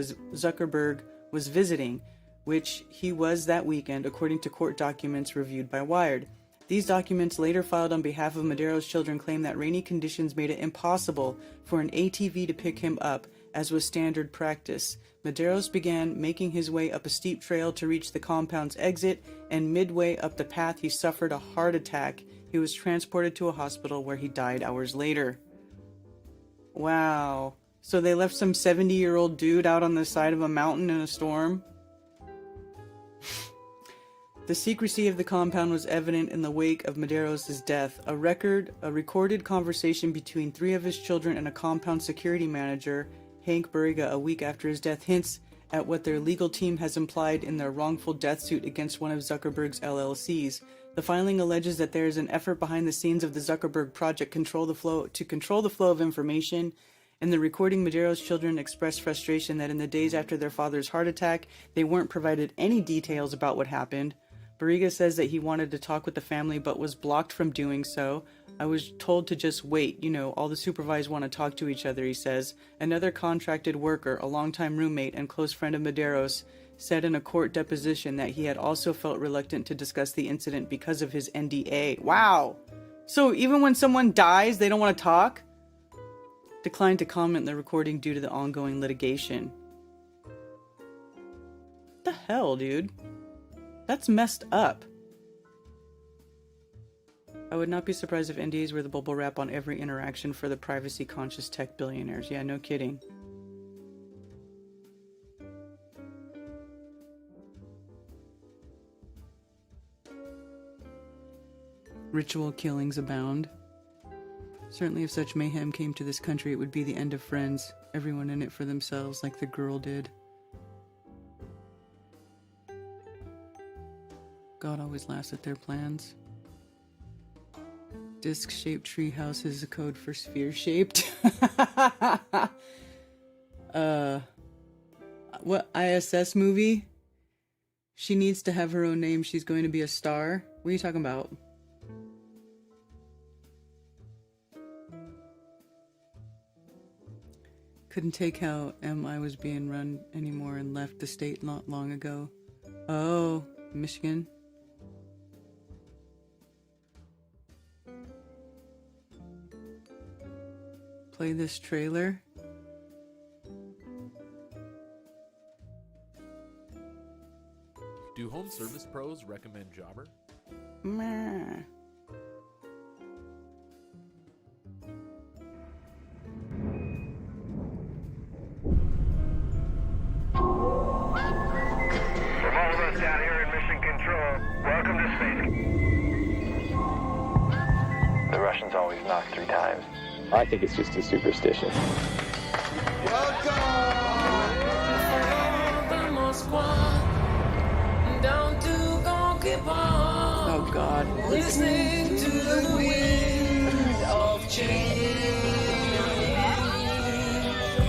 was visiting, which he was that weekend, according to court documents reviewed by Wired. These documents, later filed on behalf of Medeiros' children, claim that rainy conditions made it impossible for an ATV to pick him up, as was standard practice. Medeiros began making his way up a steep trail to reach the compound's exit, and midway up the path he suffered a heart attack. He was transported to a hospital where he died hours later. Wow. So they left some 70-year-old dude out on the side of a mountain in a storm? The secrecy of the compound was evident in the wake of Medeiros' death. A recorded conversation between 3 of his children and a compound security manager, Hank Barriga, a week after his death, hints at what their legal team has implied in their wrongful death suit against one of Zuckerberg's LLCs. The filing alleges that there is an effort behind the scenes of the Zuckerberg project to control the flow of information. In the recording, Medeiros' children expressed frustration that in the days after their father's heart attack, they weren't provided any details about what happened. Barriga says that he wanted to talk with the family but was blocked from doing so. I was told to just wait. All the supervisors want to talk to each other, he says. Another contracted worker, a longtime roommate and close friend of Medeiros, said in a court deposition that he had also felt reluctant to discuss the incident because of his NDA. Wow! So even when someone dies, they don't want to talk? Declined to comment on the recording due to the ongoing litigation. What the hell, dude? That's messed up. I would not be surprised if NDAs were the bubble wrap on every interaction for the privacy-conscious tech billionaires. Yeah, no kidding. Ritual killings abound. Certainly if such mayhem came to this country, it would be the end of Friends. Everyone in it for themselves, like the girl did. God always laughs at their plans. Disc-shaped treehouse is a code for sphere-shaped. What ISS movie? She needs to have her own name. She's going to be a star. What are you talking about? Couldn't take how MI was being run anymore and left the state not long ago. Oh, Michigan. Play this trailer. Do home service pros recommend Jobber? Meh. From all of us down here in Mission Control, welcome to space. The Russians always knock 3 times. I think it's just a superstition. Oh God. Listening to the wind of change.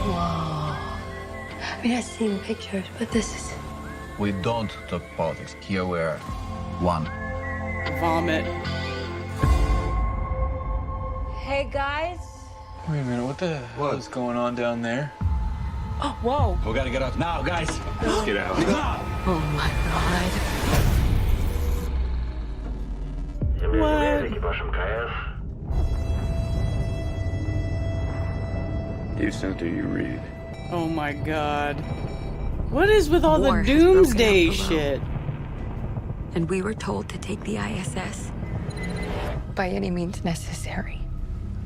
Whoa. I mean, I've seen pictures, but this is... We don't talk politics. Here we are. One. Vomit. Hey, guys. Wait a minute, what the hell is going on down there? Oh, whoa. We gotta get out now, guys. Let's get out. Oh, my God. What? Houston, do you read? Oh my God. What is with all War the has broken doomsday out below. shit? And we were told to take the ISS by any means necessary.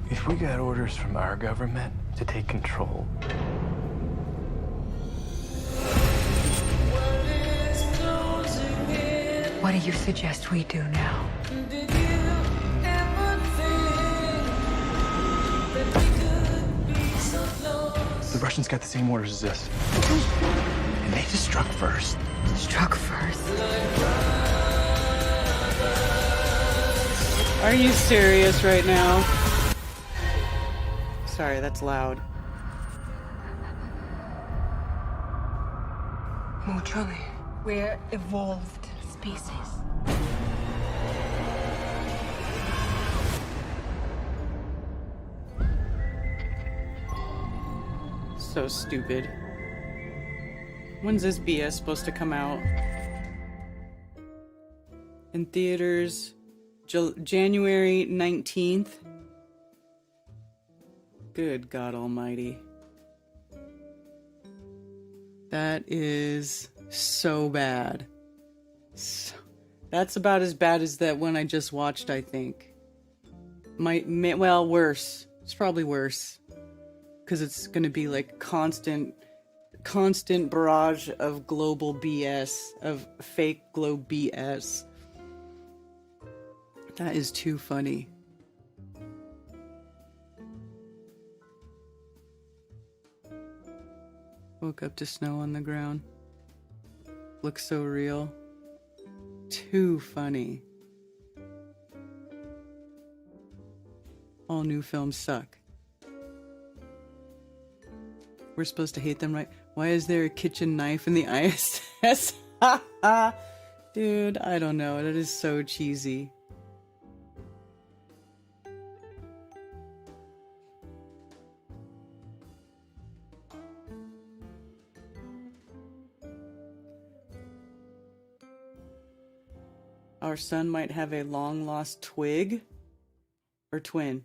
If we got orders from our government to take control, What do you suggest we do now? the Russians got the same orders as us. And they just struck first. Struck first. Are you serious right now? Sorry, that's loud. Mutually. We're evolved species. So stupid. When's this BS supposed to come out? In theaters, January 19th. Good God Almighty. That is so bad. That's about as bad as that one I just watched, I think. Well, worse. It's probably worse. Because it's going to be like constant barrage of global BS, of fake globe BS. That is too funny. Woke up to snow on the ground. Looks so real. Too funny. All new films suck. We're supposed to hate them, right? Why is there a kitchen knife in the ISS? Dude, I don't know. That is so cheesy. Our sun might have a long-lost twig or twin.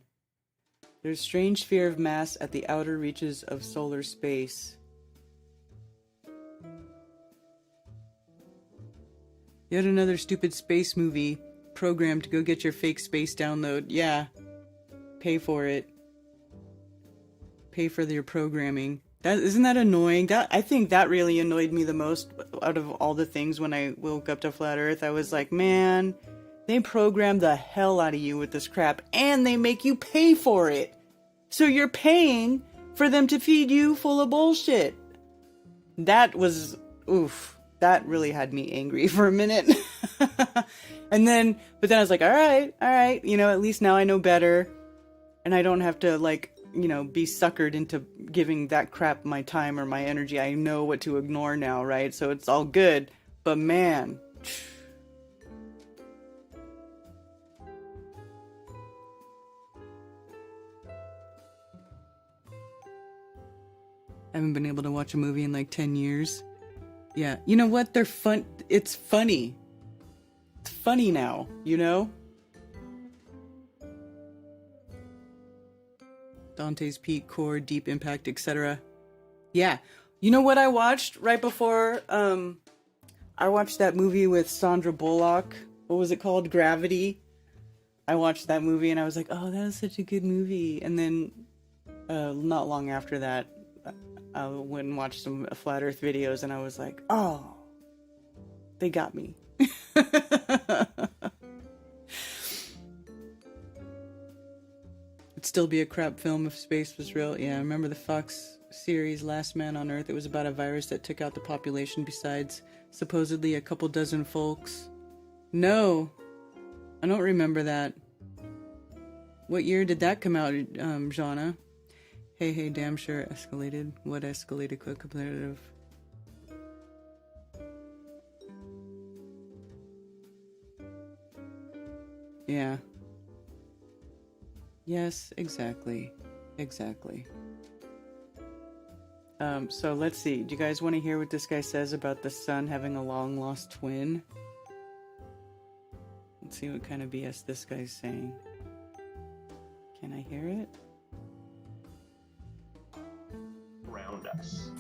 There's strange fear of mass at the outer reaches of solar space. Yet another stupid space movie programmed to go get your fake space download. Yeah. Pay for it. Pay for your programming. Isn't that annoying? I think that really annoyed me the most out of all the things when I woke up to Flat Earth. I was like, man, They program the hell out of you with this crap, and they make you pay for it. So you're paying for them to feed you full of bullshit. That was, oof, that really had me angry for a minute. But then I was like, all right, at least now I know better. And I don't have to, be suckered into giving that crap my time or my energy. I know what to ignore now, right? So it's all good. But man... I haven't been able to watch a movie in 10 years. Yeah. You know what? They're fun. It's funny. It's funny now, Dante's Peak, Core, Deep Impact, etc. Yeah. You know what I watched right before? I watched that movie with Sandra Bullock. What was it called? Gravity. I watched that movie and I was like, oh, that is such a good movie. And then not long after that, I went and watched some Flat Earth videos and I was like, oh, they got me. It'd still be a crap film if space was real. Yeah, I remember the Fox series Last Man on Earth. It was about a virus that took out the population besides supposedly a couple dozen folks. No, I don't remember that. What year did that come out, Jana? Hey, damn sure escalated. What escalated? Quick competitive. Yeah. Yes, exactly. So let's see. Do you guys want to hear what this guy says about the sun having a long-lost twin? Let's see what kind of BS this guy's saying. Can I hear it? Around us.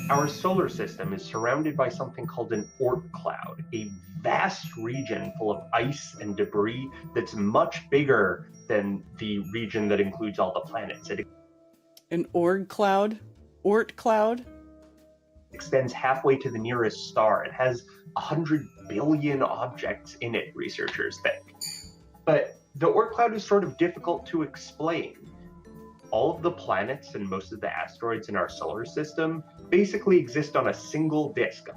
Our solar system is surrounded by something called an Oort cloud, a vast region full of ice and debris that's much bigger than the region that includes all the planets. An Oort cloud? Oort cloud? Extends halfway to the nearest star. It has 100 billion objects in it, researchers think. But the Oort cloud is sort of difficult to explain. All of the planets and most of the asteroids in our solar system basically exist on a single disk.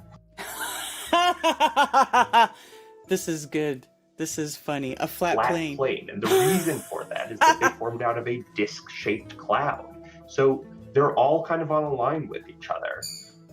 This is good. This is funny. A flat plane. And the reason for that is that they formed out of a disc-shaped cloud. So they're all kind of on a line with each other.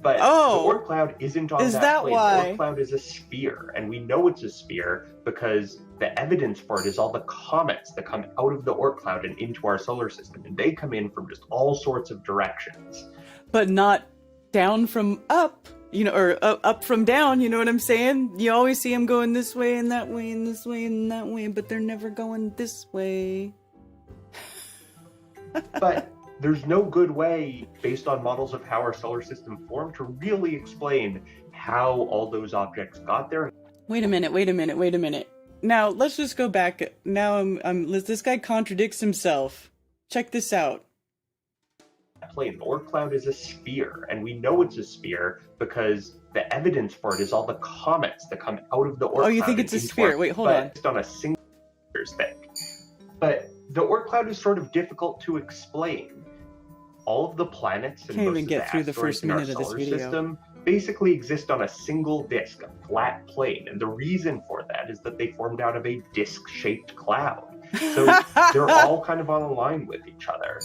But the Oort cloud isn't on that plane. Why? The Oort cloud is a sphere, and we know it's a sphere because the evidence for it is all the comets that come out of the Oort cloud and into our solar system, and they come in from just all sorts of directions. But not down from up, or up from down, you know what I'm saying? You always see them going this way and that way and this way and that way, but they're never going this way. But there's no good way, based on models of how our solar system formed, to really explain how all those objects got there. Wait a minute. Now, let's just go back. Now, this guy contradicts himself. Check this out. The Oort cloud is a sphere, and we know it's a sphere because the evidence for it is all the comets that come out of the Oort cloud. Oh, you think it's a sphere? Wait, hold on. It's on a single thing. But the Oort cloud is sort of difficult to explain. All of the planets and most of the asteroids in our solar system basically exist on a single disk, a flat plane. And the reason for that is that they formed out of a disc-shaped cloud. So they're all kind of on a line with each other.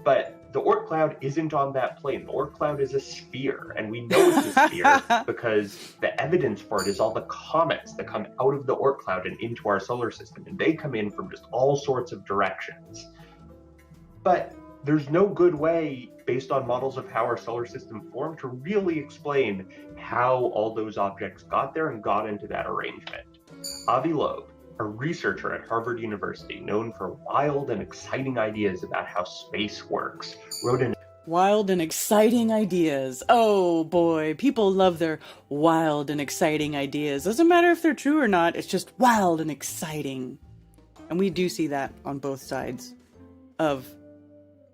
But the Oort cloud isn't on that plane. The Oort cloud is a sphere, and we know it's a sphere because the evidence for it is all the comets that come out of the Oort cloud and into our solar system, and they come in from just all sorts of directions. But there's no good way, based on models of how our solar system formed, to really explain how all those objects got there and got into that arrangement. Avi Loeb, a researcher at Harvard University known for wild and exciting ideas about how space works, wrote an Wild and exciting ideas. Oh boy, people love their wild and exciting ideas. Doesn't matter if they're true or not, it's just wild and exciting. And we do see that on both sides of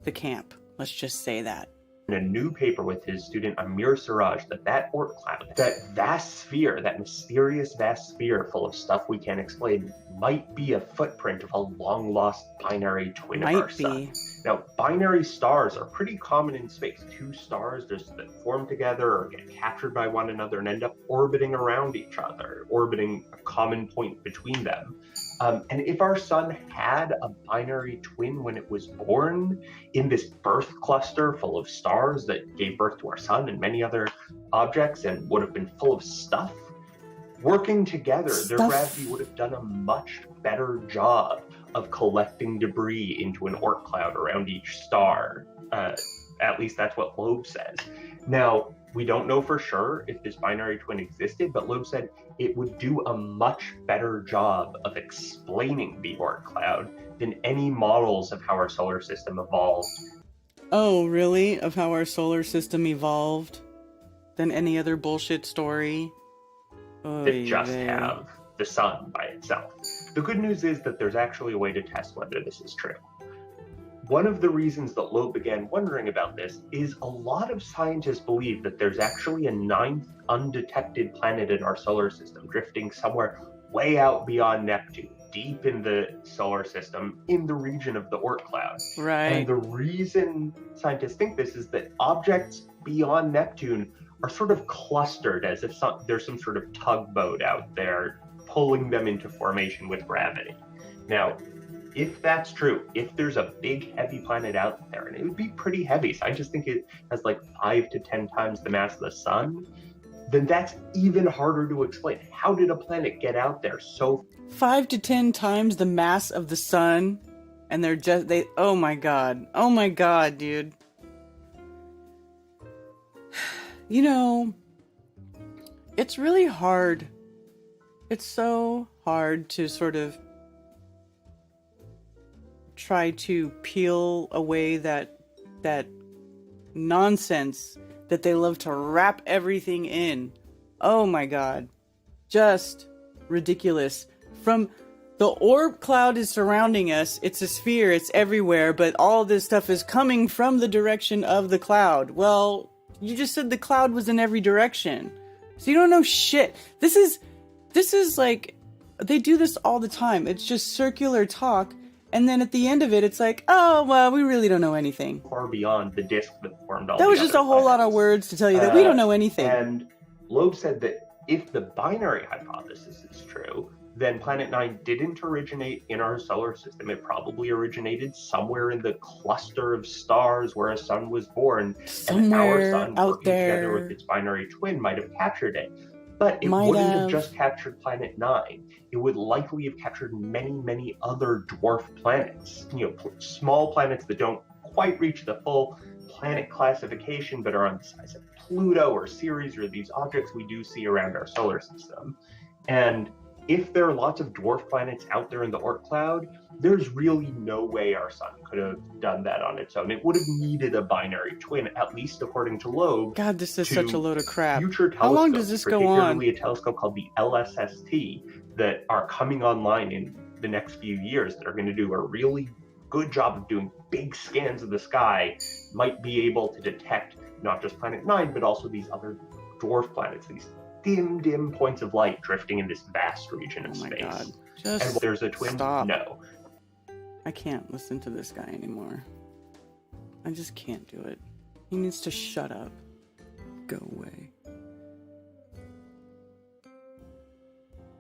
the camp. Let's just say that. in a new paper with his student Amir Siraj that Oort cloud, that vast sphere, that mysterious vast sphere full of stuff we can't explain, might be a footprint of a long-lost binary twin of our sun. Now, binary stars are pretty common in space. Two stars just that form together or get captured by one another and end up orbiting around each other, orbiting a common point between them. And if our sun had a binary twin when it was born in this birth cluster full of stars that gave birth to our sun and many other objects and would have been full of stuff, working together, their gravity would have done a much better job of collecting debris into an Oort cloud around each star. At least that's what Loeb says. Now, we don't know for sure if this binary twin existed, but Loeb said it would do a much better job of explaining the Oort cloud than any models of how our solar system evolved. Oh, really? Of how our solar system evolved? Than any other bullshit story? That just have the sun by itself. The good news is that there's actually a way to test whether this is true. One of the reasons that Loeb began wondering about this is a lot of scientists believe that there's actually a ninth undetected planet in our solar system drifting somewhere way out beyond Neptune, deep in the solar system, in the region of the Oort cloud. Right. And the reason scientists think this is that objects beyond Neptune are sort of clustered as if there's some sort of tugboat out there pulling them into formation with gravity. Now, if that's true, if there's a big heavy planet out there, and it would be pretty heavy, scientists think it has like 5 to 10 times the mass of the sun, then that's even harder to explain. How did a planet get out there so 5 to 10 times the mass of the sun, and oh my god, dude. You know, it's really hard. It's so hard to sort of try to peel away that nonsense that they love to wrap everything in. Oh my god. Just ridiculous. From the Oort cloud is surrounding us, it's a sphere, it's everywhere, but all this stuff is coming from the direction of the cloud. Well, you just said the cloud was in every direction. So you don't know shit. This is like, they do this all the time. It's just circular talk. And then at the end of it, it's like, oh, well, we really don't know anything. far beyond the disk that formed all That the was just other a whole lot of words to tell you that we don't know anything. And Loeb said that if the binary hypothesis is true, then Planet 9 didn't originate in our solar system. It probably originated somewhere in the cluster of stars where a sun was born. Somewhere and our sun out working together with there. its binary twin might have captured it. But it Might wouldn't have. have just captured Planet 9. It would likely have captured many, many other dwarf planets. You know, small planets that don't quite reach the full planet classification, but are on the size of Pluto or Ceres or these objects we do see around our solar system. And if there are lots of dwarf planets out there in the Oort cloud, there's really no way our sun could have done that on its own. It would have needed a binary twin, at least according to Loeb. God, this is such a load of crap. Future telescopes, How long does this go on? particularly a telescope called the LSST, that are coming online in the next few years that are going to do a really good job of doing big scans of the sky, might be able to detect not just Planet 9, but also these other dwarf planets, these dim points of light drifting in this vast region of space. God. And Just there's a twin? stop. No. I can't listen to this guy anymore. I just can't do it. He needs to shut up. Go away.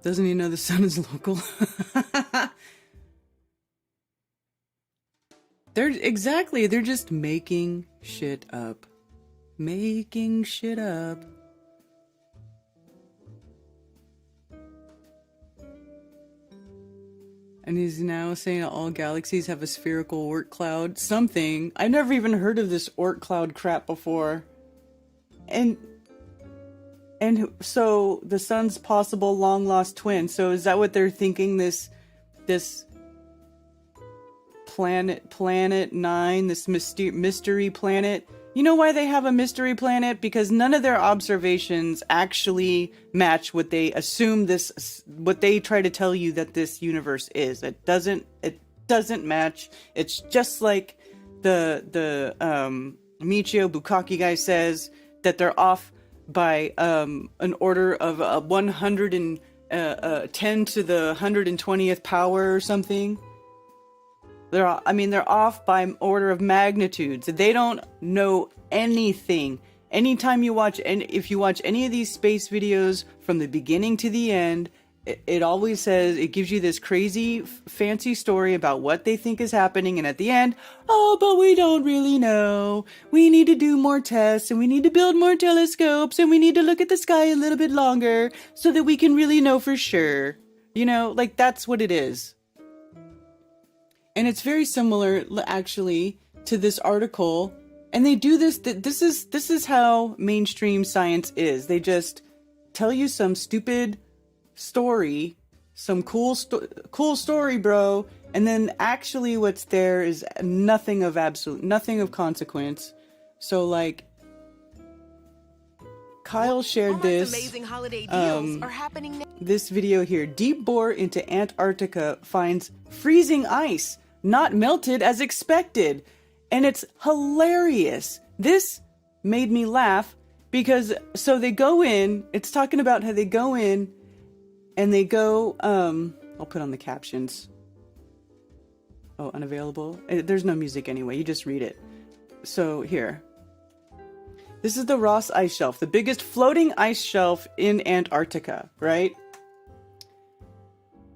Doesn't he know the sun is local? They're just making shit up. Making shit up. And he's now saying all galaxies have a spherical Oort cloud. Something. I've never even heard of this Oort cloud crap before. And so the sun's possible long lost twin. So is that what they're thinking? This planet 9, this mystery planet. You know why they have a mystery planet? Because none of their observations actually match what they assume what they try to tell you that this universe is. It doesn't match. It's just like the Michio Bukaki guy says that they're off by an order of 110 to the 120th power or something. They're off by order of magnitudes. They don't know anything. Anytime you watch, and if you watch any of these space videos from the beginning to the end, it always says, it gives you this crazy fancy story about what they think is happening, and at the end, oh, but we don't really know. We need to do more tests, and we need to build more telescopes, and we need to look at the sky a little bit longer so that we can really know for sure. You know, like, that's what it is. And it's very similar, actually, to this article. And they do this. This is how mainstream science is. They just tell you some stupid story, some cool story, bro. And then actually, what's there is nothing of consequence. So, like, Kyle shared this. Amazing holiday deals are happening now. This video here: deep bore into Antarctica finds freezing ice, not melted as expected. And it's hilarious. This made me laugh because, so they go in, it's talking about how they go in and they go, I'll put on the captions. Oh, unavailable. There's no music anyway. You just read it. So here. This is the Ross Ice Shelf, the biggest floating ice shelf in Antarctica, right?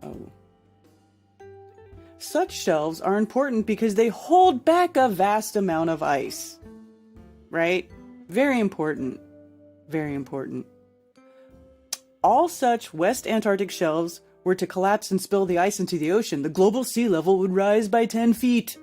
Oh. Such shelves are important because they hold back a vast amount of ice, right? Very important. Very important. All such West Antarctic shelves were to collapse and spill the ice into the ocean, the global sea level would rise by 10 feet.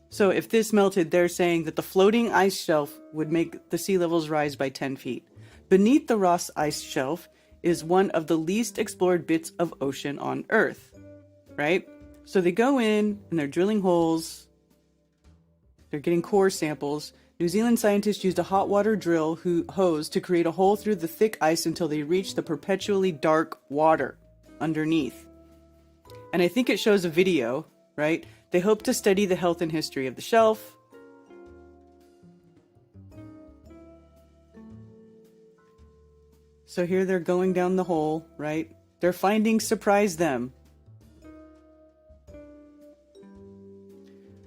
So if this melted, they're saying that the floating ice shelf would make the sea levels rise by 10 feet. Beneath the Ross Ice Shelf is one of the least explored bits of ocean on Earth. Right? So they go in and they're drilling holes. They're getting core samples. New Zealand scientists used a hot water drill hose to create a hole through the thick ice until they reached the perpetually dark water underneath. And I think it shows a video, right? They hope to study the health and history of the shelf. So here they're going down the hole, right? Their findings surprise them.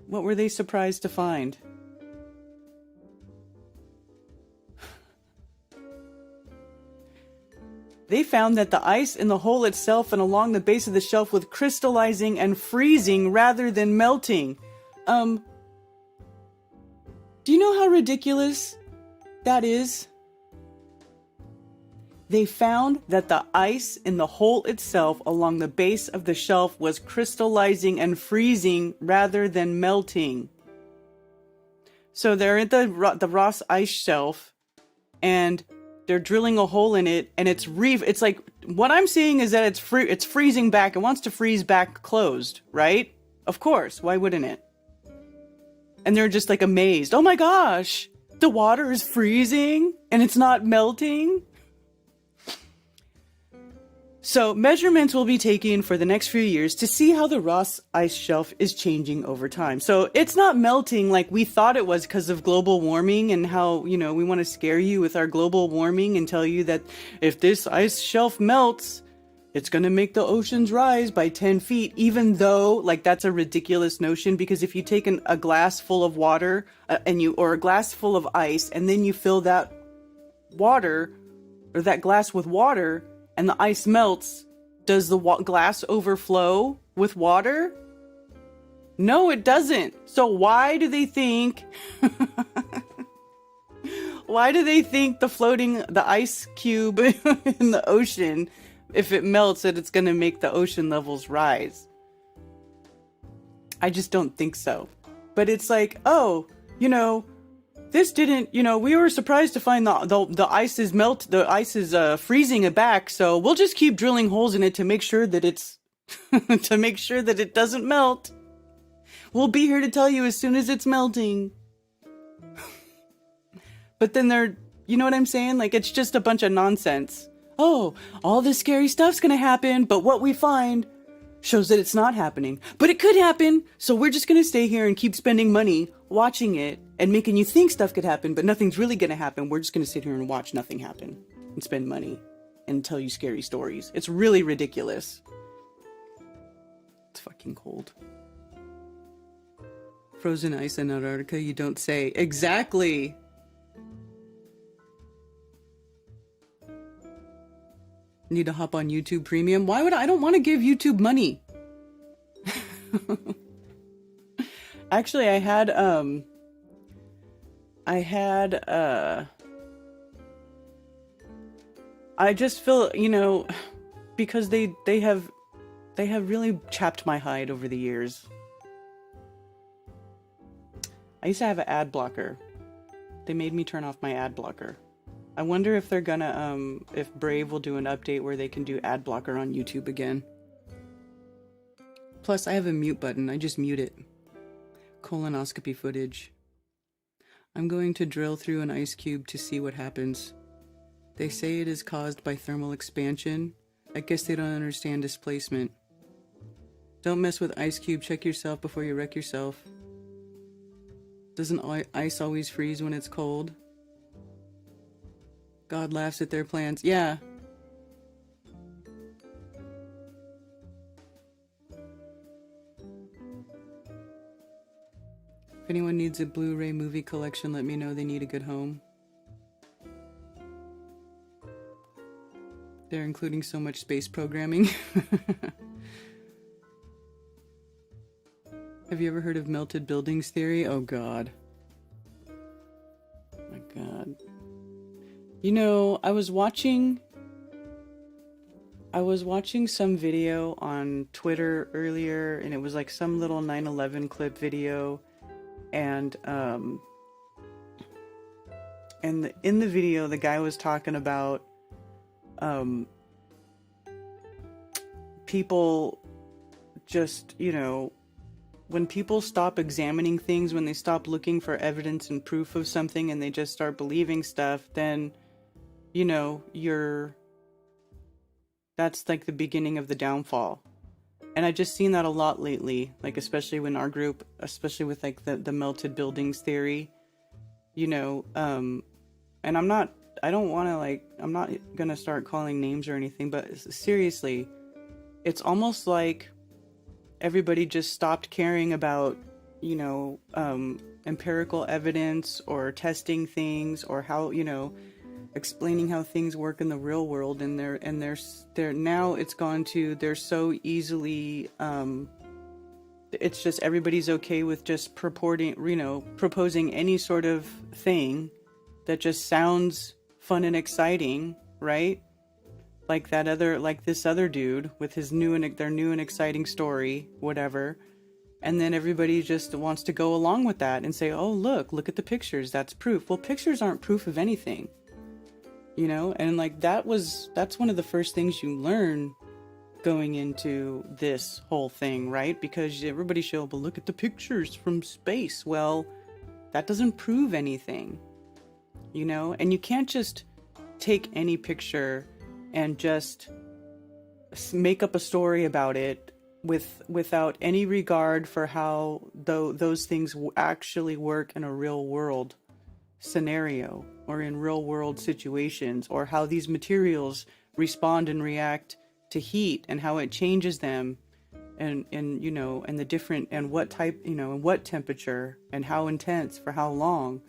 What were they surprised to find? They found that the ice in the hole itself and along the base of the shelf was crystallizing and freezing rather than melting. Do you know how ridiculous that is? They found that the ice in the hole itself along the base of the shelf was crystallizing and freezing rather than melting. So they're at the Ross Ice Shelf and they're drilling a hole in it, and it's like, what I'm seeing is that it's freezing back. It wants to freeze back closed, right? Of course, why wouldn't it? And they're just like amazed. Oh my gosh, the water is freezing and it's not melting. So measurements will be taken for the next few years to see how the Ross Ice Shelf is changing over time. So it's not melting like we thought it was because of global warming and how, we want to scare you with our global warming and tell you that if this ice shelf melts, it's going to make the oceans rise by 10 feet, even though, like, that's a ridiculous notion, because if you take a glass full of water or a glass full of ice and then you fill that water or that glass with water, and the ice melts, does the glass overflow with water? No, it doesn't. So why do they think... why do they think the ice cube in the ocean, if it melts, that it's going to make the ocean levels rise? I just don't think so. But it's like, this didn't, we were surprised to find the ice is freezing it back, so we'll just keep drilling holes in it to make sure that it doesn't melt. We'll be here to tell you as soon as it's melting. But then you know what I'm saying? Like, it's just a bunch of nonsense. Oh, all this scary stuff's gonna happen, but what we find shows that it's not happening. But it could happen, so we're just gonna stay here and keep spending money watching it and making you think stuff could happen, but nothing's really going to happen. We're just going to sit here and watch nothing happen and spend money and tell you scary stories. It's really ridiculous. It's fucking cold. Frozen ice in Antarctica, you don't say. Exactly. Need to hop on YouTube Premium. Why would I don't want to give YouTube money. Actually, I just feel, you know, because they have really chapped my hide over the years. I used to have an ad blocker. They made me turn off my ad blocker. I wonder if they're gonna, if Brave will do an update where they can do ad blocker on YouTube again. Plus, I have a mute button. I just mute it. Colonoscopy footage. I'm going to drill through an ice cube to see what happens. They say it is caused by thermal expansion. I guess they don't understand displacement. Don't mess with ice cube. Check yourself before you wreck yourself. Doesn't ice always freeze when it's cold? God laughs at their plans. Yeah. If anyone needs a Blu-ray movie collection, let me know. They need a good home. They're including so much space programming. Have you ever heard of melted buildings theory? Oh God. Oh my God. You know, I was watching some video on Twitter earlier, and it was like some little 9/11 clip video, and in the video the guy was talking about people just, you know, when people stop examining things, when they stop looking for evidence and proof of something and they just start believing stuff, then, you know, that's like the beginning of the downfall. And I just seen that a lot lately, like especially when our group, especially with like the melted buildings theory, you know, and I'm not gonna start calling names or anything, but seriously, it's almost like everybody just stopped caring about, you know, empirical evidence or testing things or how, you know, explaining how things work in the real world, and they're now it's gone to, they're so easily, it's just everybody's okay with just proposing any sort of thing that just sounds fun and exciting, right? Like this other dude with his new and exciting story, whatever. And then everybody just wants to go along with that and say, oh, look at the pictures. That's proof. Well, pictures aren't proof of anything, you know? And like, that's one of the first things you learn going into this whole thing, right? Because everybody show, but look at the pictures from space. Well, that doesn't prove anything, you know? And you can't just take any picture and just make up a story about it without any regard for how those things actually work in a real world scenario or in real world situations, or how these materials respond and react to heat and how it changes them, and you know, and the different, and what type, you know, and what temperature and how intense for how long.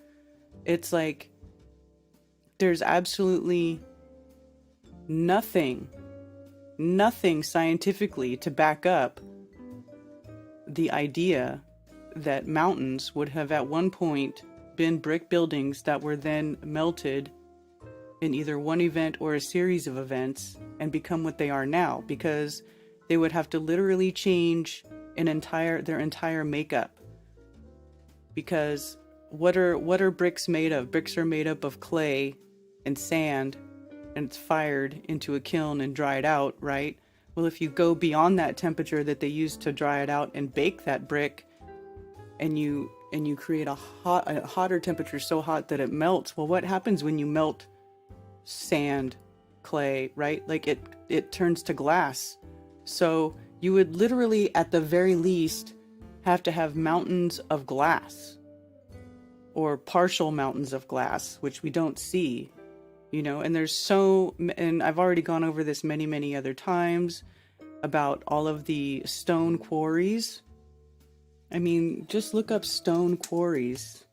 It's like there's absolutely nothing scientifically to back up the idea that mountains would have at one point been brick buildings that were then melted in either one event or a series of events and become what they are now, because they would have to literally change their entire makeup. Because what are bricks made of? Bricks are made up of clay and sand, and it's fired into a kiln and dried out, right? Well, if you go beyond that temperature that they use to dry it out and bake that brick, and you create a hotter temperature so hot that it melts, well, what happens when you melt sand, clay, right? Like it turns to glass. So you would literally, at the very least, have to have mountains of glass, or partial mountains of glass, which we don't see, you know, and and I've already gone over this many, many other times about all of the stone quarries. I mean, just look up stone quarries.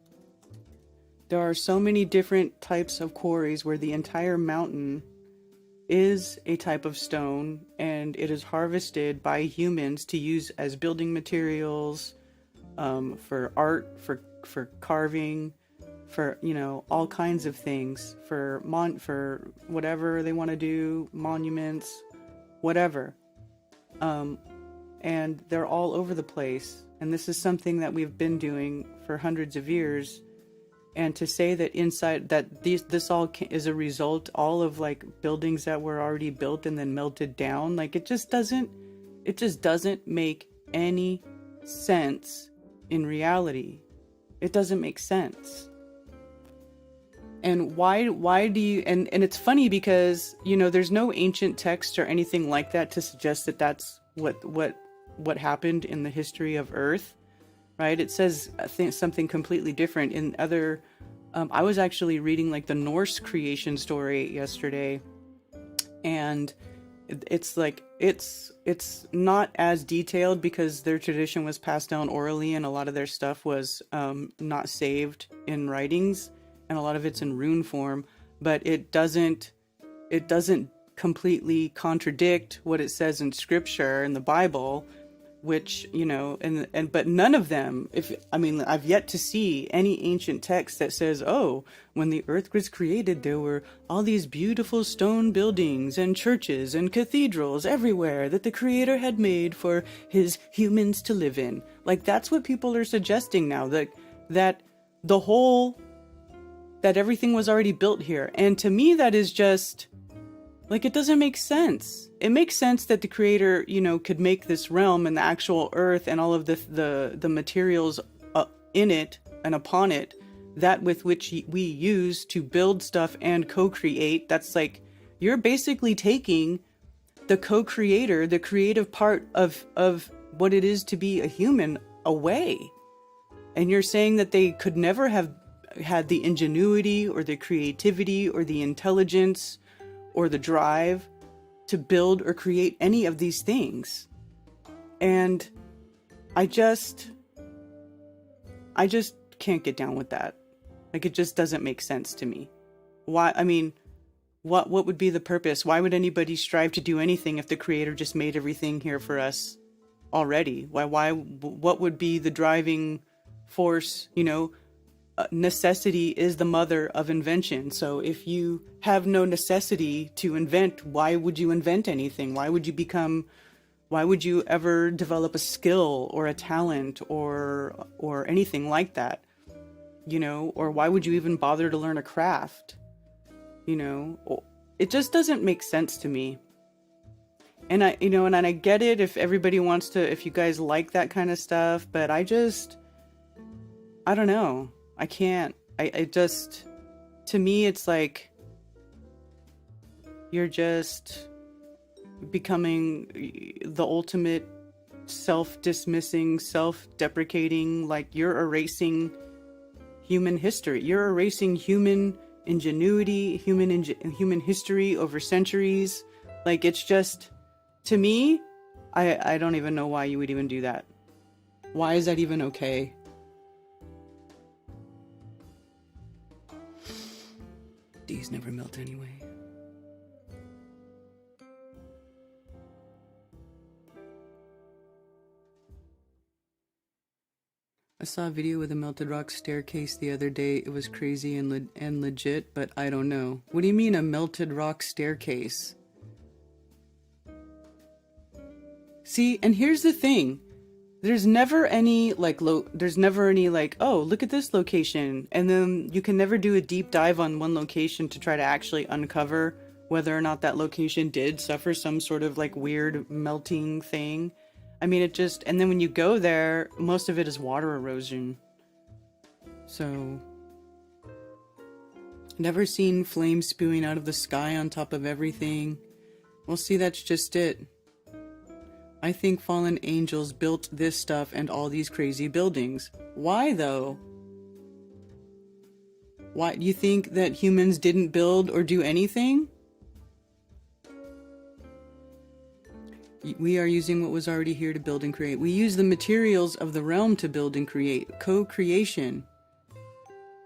There are so many different types of quarries where the entire mountain is a type of stone, and it is harvested by humans to use as building materials, for art, for carving, for, you know, all kinds of things, for whatever they want to do, monuments, whatever. And they're all over the place. And this is something that we've been doing for hundreds of years. And to say that this all is a result, all of like buildings that were already built and then melted down, like it just doesn't make any sense in reality. It doesn't make sense. And why do you, and it's funny because, you know, there's no ancient text or anything like that to suggest that that's what happened in the history of Earth. Right? It says, I think, something completely different in other. I was actually reading like the Norse creation story yesterday, and it's like it's not as detailed because their tradition was passed down orally, and a lot of their stuff was not saved in writings, and a lot of it's in rune form. But it doesn't completely contradict what it says in Scripture in the Bible. Which, you know, but none of them, I've yet to see any ancient text that says, oh, when the earth was created, there were all these beautiful stone buildings and churches and cathedrals everywhere that the Creator had made for his humans to live in. Like, that's what people are suggesting now, that everything was already built here. And to me, that is just, like, it doesn't make sense. It makes sense that the Creator, you know, could make this realm and the actual earth and all of the materials in it and upon it, that with which we use to build stuff and co-create. That's like, you're basically taking the co-creator, the creative part of what it is to be a human away. And you're saying that they could never have had the ingenuity or the creativity or the intelligence or the drive to build or create any of these things. And I just can't get down with that. Like, it just doesn't make sense to me. Why? I mean, what would be the purpose? Why would anybody strive to do anything if the Creator just made everything here for us already? What would be the driving force? You know, necessity is the mother of invention. So if you have no necessity to invent, why would you invent anything? Why would you ever develop a skill or a talent or anything like that? You know, or why would you even bother to learn a craft? You know, it just doesn't make sense to me. And I get it if everybody wants to, if you guys like that kind of stuff, but I don't know. I can't. To me, it's like you're just becoming the ultimate self-dismissing, self-deprecating, like you're erasing human history. You're erasing human ingenuity, human history over centuries. Like, it's just, to me, I don't even know why you would even do that. Why is that even okay? These never melt anyway. I saw a video with a melted rock staircase the other day. It was crazy and legit, but I don't know. What do you mean a melted rock staircase? See, and here's the thing. There's never any like oh, look at this location, and then you can never do a deep dive on one location to try to actually uncover whether or not that location did suffer some sort of like weird melting thing. I mean, and then when you go there, most of it is water erosion. So, never seen flames spewing out of the sky on top of everything. Well, see, that's just it. I think fallen angels built this stuff and all these crazy buildings. Why, though? Why do you think that humans didn't build or do anything? We are using what was already here to build and create. We use the materials of the realm to build and create. Co-creation.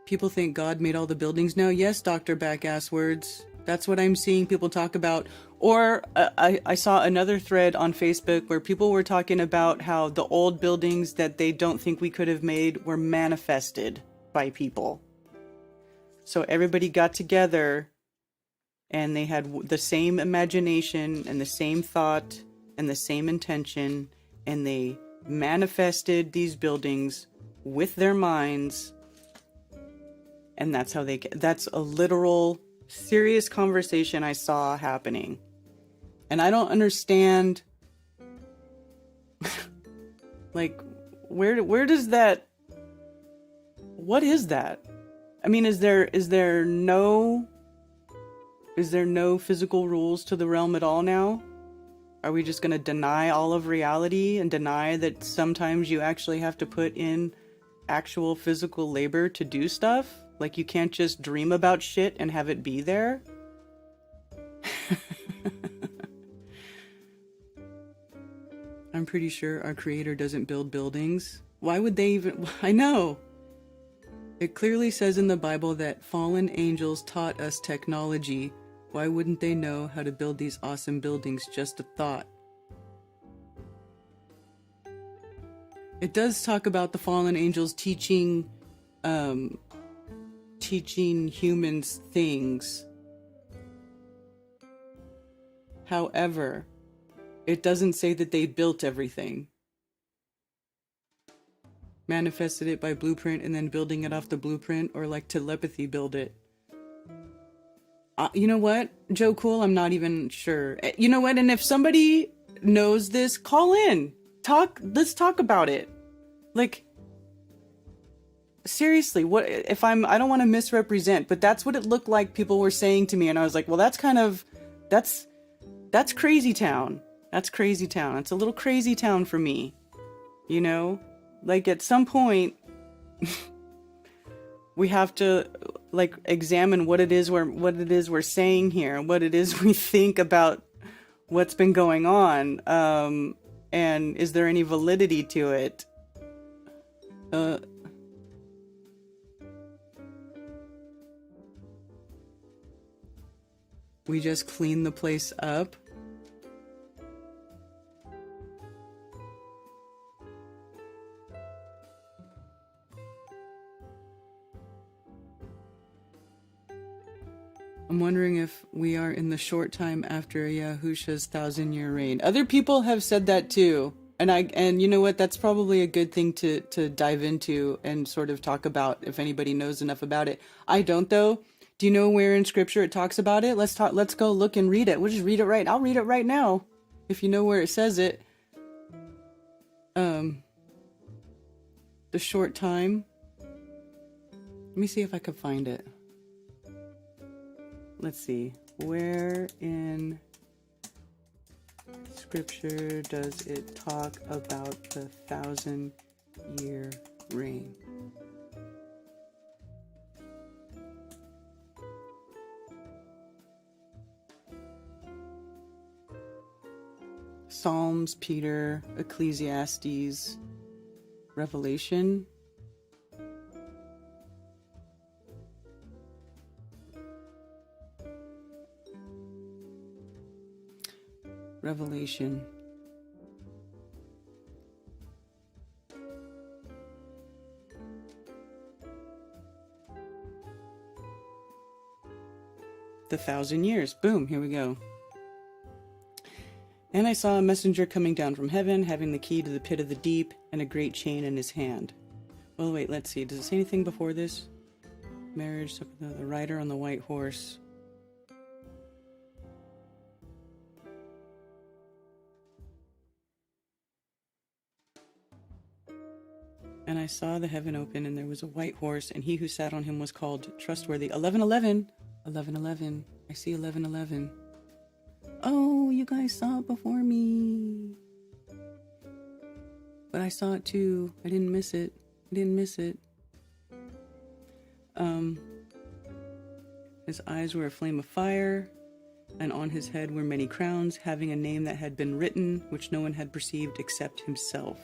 People think God made all the buildings now. Yes, Dr. Backass Words. That's what I'm seeing people talk about. Or I saw another thread on Facebook where people were talking about how the old buildings that they don't think we could have made were manifested by people. So everybody got together and they had the same imagination and the same thought and the same intention, and they manifested these buildings with their minds, and that's how that's a literal serious conversation I saw happening. And I don't understand like where does that, what is that? I mean, is there no physical rules to the realm at all now? Are we just going to deny all of reality and deny that sometimes you actually have to put in actual physical labor to do stuff? Like you can't just dream about shit and have it be there? I'm pretty sure our creator doesn't build buildings. Why would they even? I know. It clearly says in the Bible that fallen angels taught us technology. Why wouldn't they know how to build these awesome buildings? Just a thought. It does talk about the fallen angels teaching humans things. However, it doesn't say that they built everything. Manifested it by blueprint and then building it off the blueprint, or like telepathy build it. You know what, Joe Cool? I'm not even sure. You know what? And if somebody knows this, call in. Let's talk about it. Like, seriously, what if I don't want to misrepresent, but that's what it looked like people were saying to me, and I was like, well, that's crazy town. That's crazy town. It's a little crazy town for me. You know? Like at some point we have to like examine what it is we're saying here, what it is we think about what's been going on, and is there any validity to it? We just clean the place up. I'm wondering if we are in the short time after Yahusha's 1,000-year reign. Other people have said that too. And you know what? That's probably a good thing to dive into and sort of talk about if anybody knows enough about it. I don't though. Do you know where in scripture it talks about it? Let's go look and read it. We'll just read it right. I'll read it right now. If you know where it says it. The short time. Let me see if I can find it. Let's see, where in scripture does it talk about the 1,000-year reign? Psalms, Peter, Ecclesiastes, Revelation. Revelation. The 1,000 years. Boom, here we go. And I saw a messenger coming down from heaven, having the key to the pit of the deep and a great chain in his hand. Well, wait, let's see. Does it say anything before this? Marriage, the rider on the white horse. And I saw the heaven open, and there was a white horse, and he who sat on him was called Trustworthy. 1111. 1111. I see 1111. Oh, you guys saw it before me. But I saw it too. I didn't miss it. I didn't miss it. His eyes were a flame of fire, and on his head were many crowns, having a name that had been written, which no one had perceived except himself.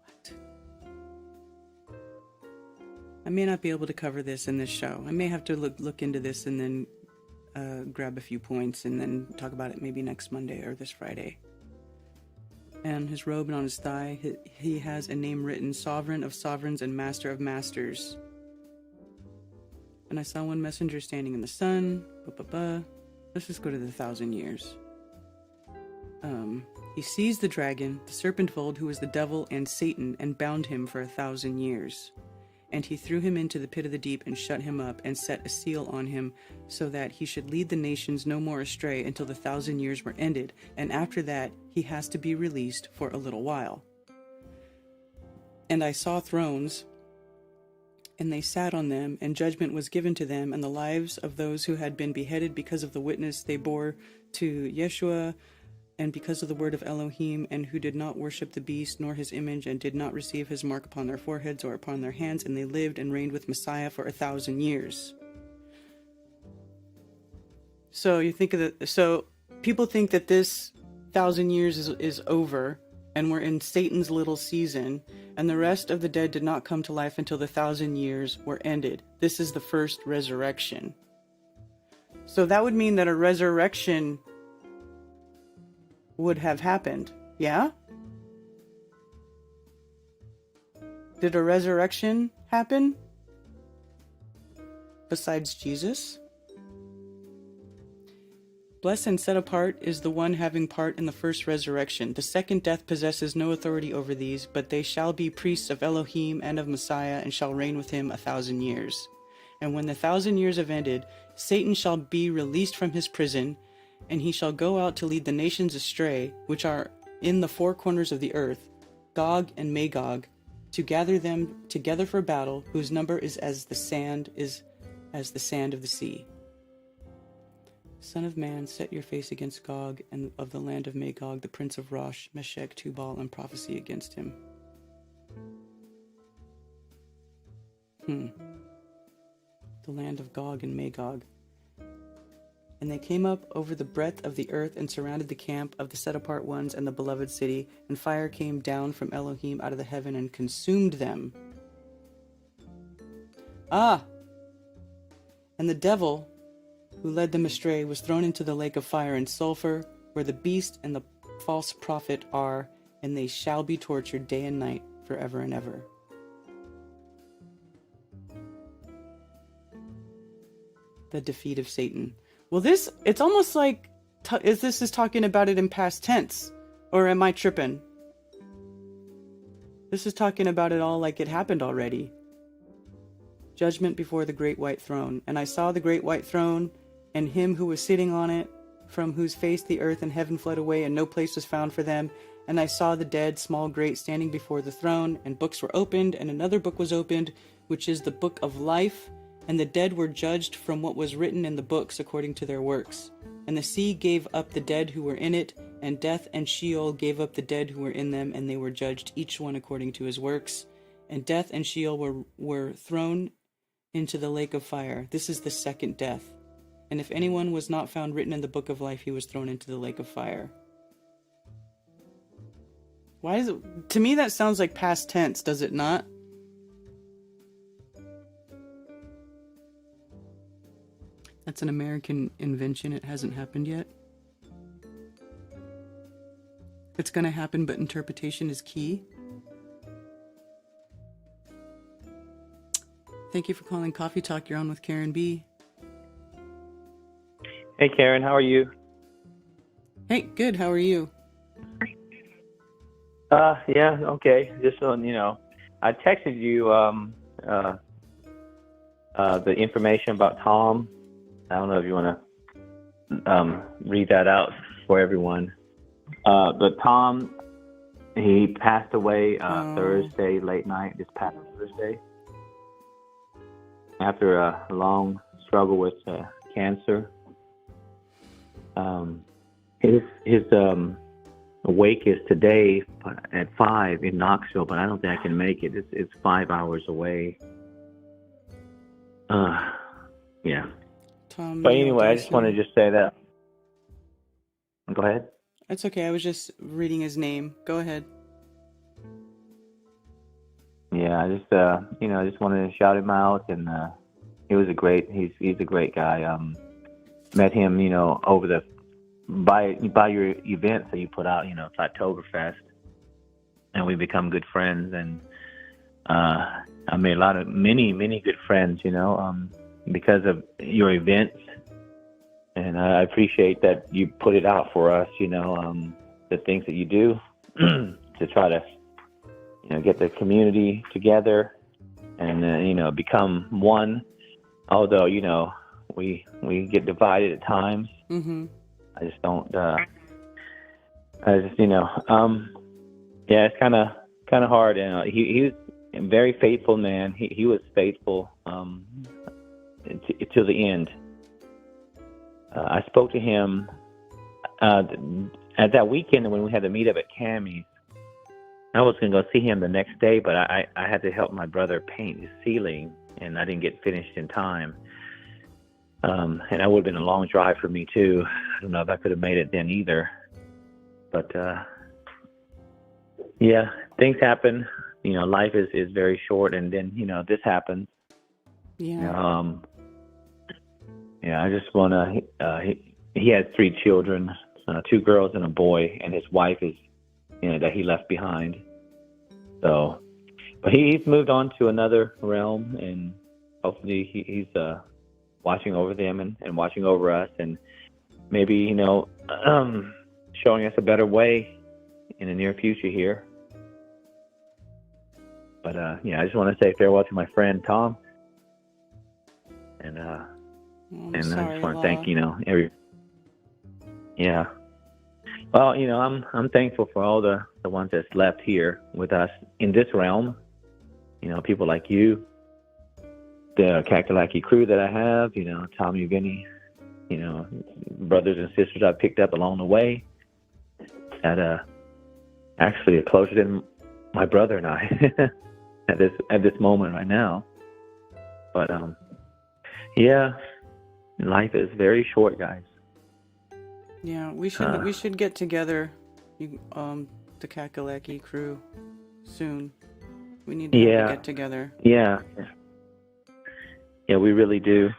What? I may not be able to cover this in this show. I may have to look into this and then grab a few points and then talk about it maybe next Monday or this Friday. And on his robe and on his thigh, he has a name written, Sovereign of Sovereigns and Master of Masters. And I saw one messenger standing in the sun. Let's just go to the 1,000 years. He seized the dragon, the serpent of old, who was the devil and Satan, and bound him for 1,000 years. And he threw him into the pit of the deep and shut him up and set a seal on him so that he should lead the nations no more astray until the 1,000 years were ended. And after that, he has to be released for a little while. And I saw thrones, and they sat on them, and judgment was given to them, and the lives of those who had been beheaded because of the witness they bore to Yeshua, and because of the word of Elohim, and who did not worship the beast nor his image, and did not receive his mark upon their foreheads or upon their hands, and they lived and reigned with Messiah for 1,000 years. So you think of the, so people think that this 1,000 years is over, and we're in Satan's little season, and the rest of the dead did not come to life until the 1,000 years were ended. This is the first resurrection. So that would mean that a resurrection would have happened. Yeah? Did a resurrection happen? Besides Jesus? Blessed and set apart is the one having part in the first resurrection. The second death possesses no authority over these, but they shall be priests of Elohim and of Messiah, and shall reign with him 1,000 years. And when the 1,000 years have ended, Satan shall be released from his prison, and he shall go out to lead the nations astray, which are in the four corners of the earth, Gog and Magog, to gather them together for battle, whose number is as the sand of the sea. Son of man, set your face against Gog, and of the land of Magog, the prince of Rosh, Meshech, Tubal, and prophesy against him. The land of Gog and Magog. And they came up over the breadth of the earth and surrounded the camp of the set-apart ones and the beloved city, and fire came down from Elohim out of the heaven and consumed them. And the devil who led them astray was thrown into the lake of fire and sulfur, where the beast and the false prophet are, and they shall be tortured day and night forever and ever. The defeat of Satan. Well, it's almost like this is talking about it in past tense, or am I tripping? This is talking about it all like it happened already. Judgment before the great white throne. And I saw the great white throne, and him who was sitting on it, from whose face the earth and heaven fled away, and no place was found for them. And I saw the dead, small, great, standing before the throne, and books were opened, and another book was opened, which is the book of life. And the dead were judged from what was written in the books according to their works. And the sea gave up the dead who were in it, and death and Sheol gave up the dead who were in them, and they were judged each one according to his works. And death and Sheol were thrown into the lake of fire. This is the second death. And if anyone was not found written in the book of life, he was thrown into the lake of fire. Why is it? To me, that sounds like past tense, does it not? That's an American invention. It hasn't happened yet. It's going to happen, but interpretation is key. Thank you for calling Coffee Talk. You're on with Karen B. Hey, Karen. How are you? Hey, good. How are you? Yeah, okay. Just on, I texted you the information about Tom. I don't know if you want to read that out for everyone. But Tom, he passed away Thursday, late night, this past Thursday, after a long struggle with cancer. His wake is today at 5 in Knoxville, but I don't think I can make it. It's 5 hours away. Yeah. Tom. But anyway, I just want to just say that. Go ahead. That's okay. I was just reading his name. Go ahead. Yeah, I just I just wanted to shout him out, and he's a great guy. Met him, over by your events that you put out, Oktoberfest, and we become good friends, and I made many good friends, because of your events, and I appreciate that you put it out for us, the things that you do to try to, get the community together and, become one. Although, we get divided at times. Mm-hmm. I just don't, it's kind of hard. And he was a very faithful man. He was faithful to the end. I spoke to him at that weekend when we had the meetup at Cammy's. I was going to go see him the next day, but I had to help my brother paint his ceiling, and I didn't get finished in time. And that would have been a long drive for me, too. I don't know if I could have made it then either. But, yeah, things happen. Life is very short, and then, this happens. Yeah. I just want to, he had 3 children, 2 girls and a boy, and his wife is, that he left behind. So, but he's moved on to another realm, and hopefully he's watching over them and watching over us, and maybe, showing us a better way in the near future here. But, I just want to say farewell to my friend Tom. And, I just want to thank, yeah. Well, I'm thankful for all the ones that's left here with us in this realm. People like you, the Kakalaki crew that I have, Tommy, Vinny, brothers and sisters I picked up along the way that actually are closer than my brother and I at this moment right now. But life is very short, guys. Yeah, we should get together, the Kakalaki crew, soon. We need to get together. Yeah, we really do.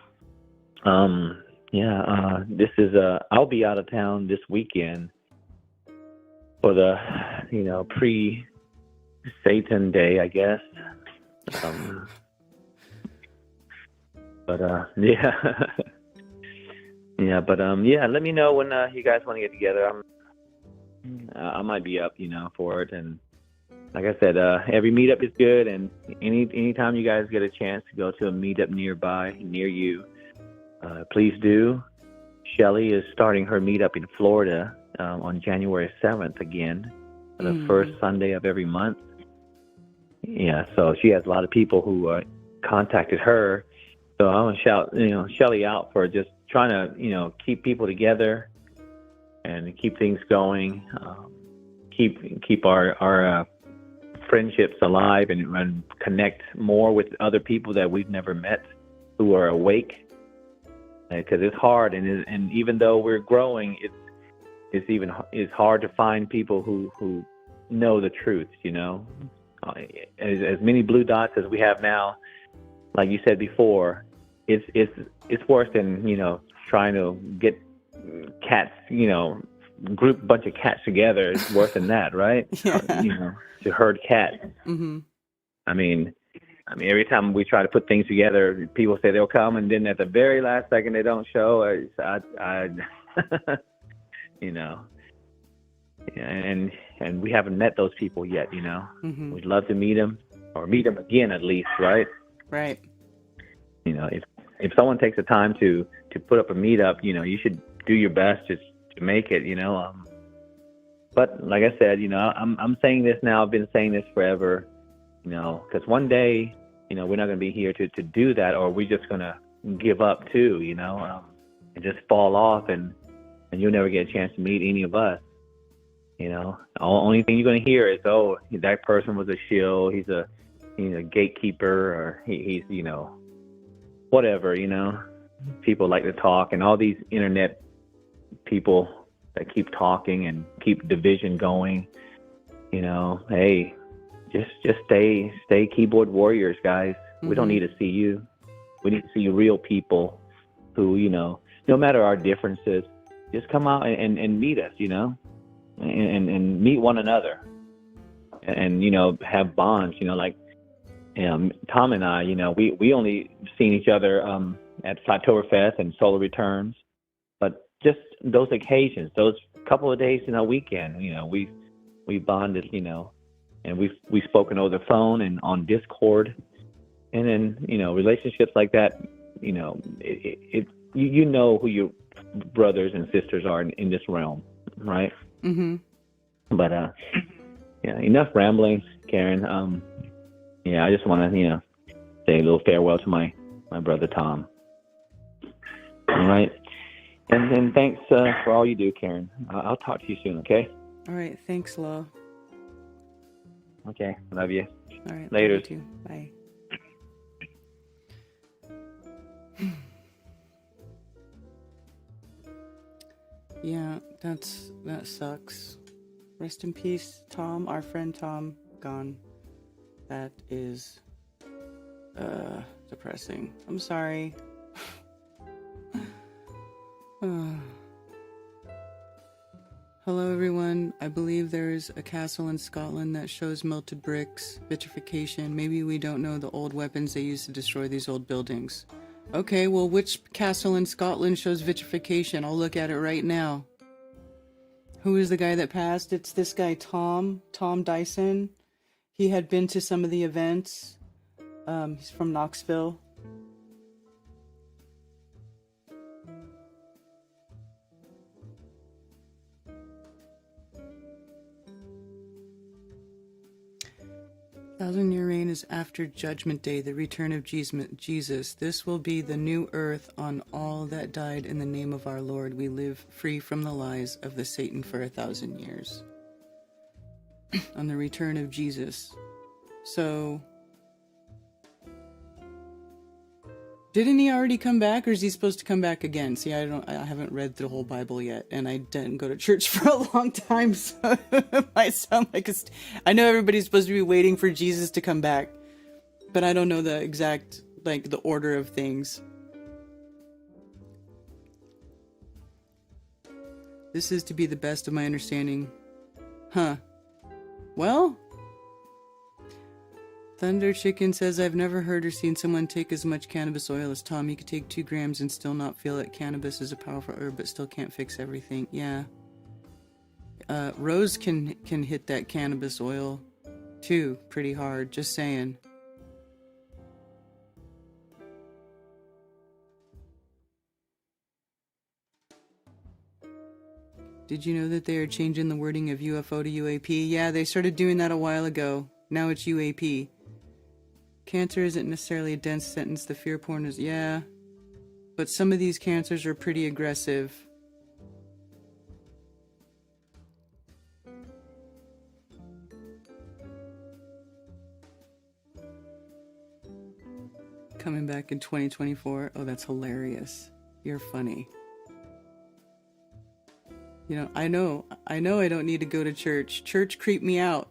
This is I'll be out of town this weekend for the pre-Satan Day, I guess. But let me know when you guys want to get together. I might be up, for it. And like I said, every meetup is good, and anytime you guys get a chance to go to a meetup near you, please do. Shelly is starting her meetup in Florida on January 7th again, the first Sunday of every month. Yeah, so she has a lot of people who contacted her. So I want to shout, Shelly out for just trying to, keep people together and keep things going, keep our friendships alive and connect more with other people that we've never met who are awake. Because it's hard, and even though we're growing, it's hard to find people who know the truth. As many blue dots as we have now, like you said before, it's worse than trying to get cats, group a bunch of cats together. It's worse than that, right? Yeah. To herd cats. Mm-hmm. I mean, every time we try to put things together, people say they'll come, and then at the very last second they don't show. And we haven't met those people yet. Mm-hmm. We'd love to meet them, or meet them again at least, right? Right. If someone takes the time to put up a meetup, you should do your best to make it. But like I said, I'm saying this now. I've been saying this forever. Because one day, we're not going to be here to do that, or we're just going to give up too, and just fall off, and you'll never get a chance to meet any of us. The only thing you're going to hear is, oh, that person was a shill, he's a gatekeeper, or he's whatever, people like to talk, and all these internet people that keep talking and keep division going. Hey, just stay keyboard warriors, guys. We don't need to see you. We need to see real people who, no matter our differences, just come out and meet us, and meet one another, and have bonds. Like Tom and I, we only seen each other at Oktoberfest and Solar Returns, but just those occasions, those couple of days in a weekend, we bonded, and we've spoken over the phone and on Discord, and then relationships like that, you know who your brothers and sisters are in this realm, right? Mm-hmm. But enough rambling, Karen. I just want to say a little farewell to my brother Tom. All right, and then thanks for all you do, Karen. I'll talk to you soon, okay? All right, thanks, Law. Okay, love you. All right, later. Love you too. Bye. Yeah, that sucks. Rest in peace, Tom. Our friend Tom, gone. That is depressing. I'm sorry. Hello everyone. I believe there is a castle in Scotland that shows melted bricks, vitrification. Maybe we don't know the old weapons they used to destroy these old buildings. Okay, well, which castle in Scotland shows vitrification? I'll look at it right now. Who is the guy that passed? It's this guy, Tom Dyson. He had been to some of the events. He's from Knoxville. Thousand-year reign is after Judgment Day, the return of Jesus. This will be the new earth on all that died in the name of our Lord. We live free from the lies of the Satan for 1,000 years. On the return of Jesus. So, didn't he already come back, or is he supposed to come back again? See, I haven't read the whole Bible yet, and I didn't go to church for a long time, so it might sound like I know everybody's supposed to be waiting for Jesus to come back, but I don't know the exact, the order of things. This is to be the best of my understanding. Huh. Well, Thunder Chicken says, I've never heard or seen someone take as much cannabis oil as Tom. You could take 2 grams and still not feel it. Cannabis is a powerful herb, but still can't fix everything. Yeah. Rose can hit that cannabis oil, too, pretty hard. Just saying. Did you know that they are changing the wording of UFO to UAP? Yeah, they started doing that a while ago. Now it's UAP. Cancer isn't necessarily a dense sentence. The fear porn is, yeah. But some of these cancers are pretty aggressive. Coming back in 2024. Oh, that's hilarious. You're funny. I know I don't need to go to church. Church creeped me out.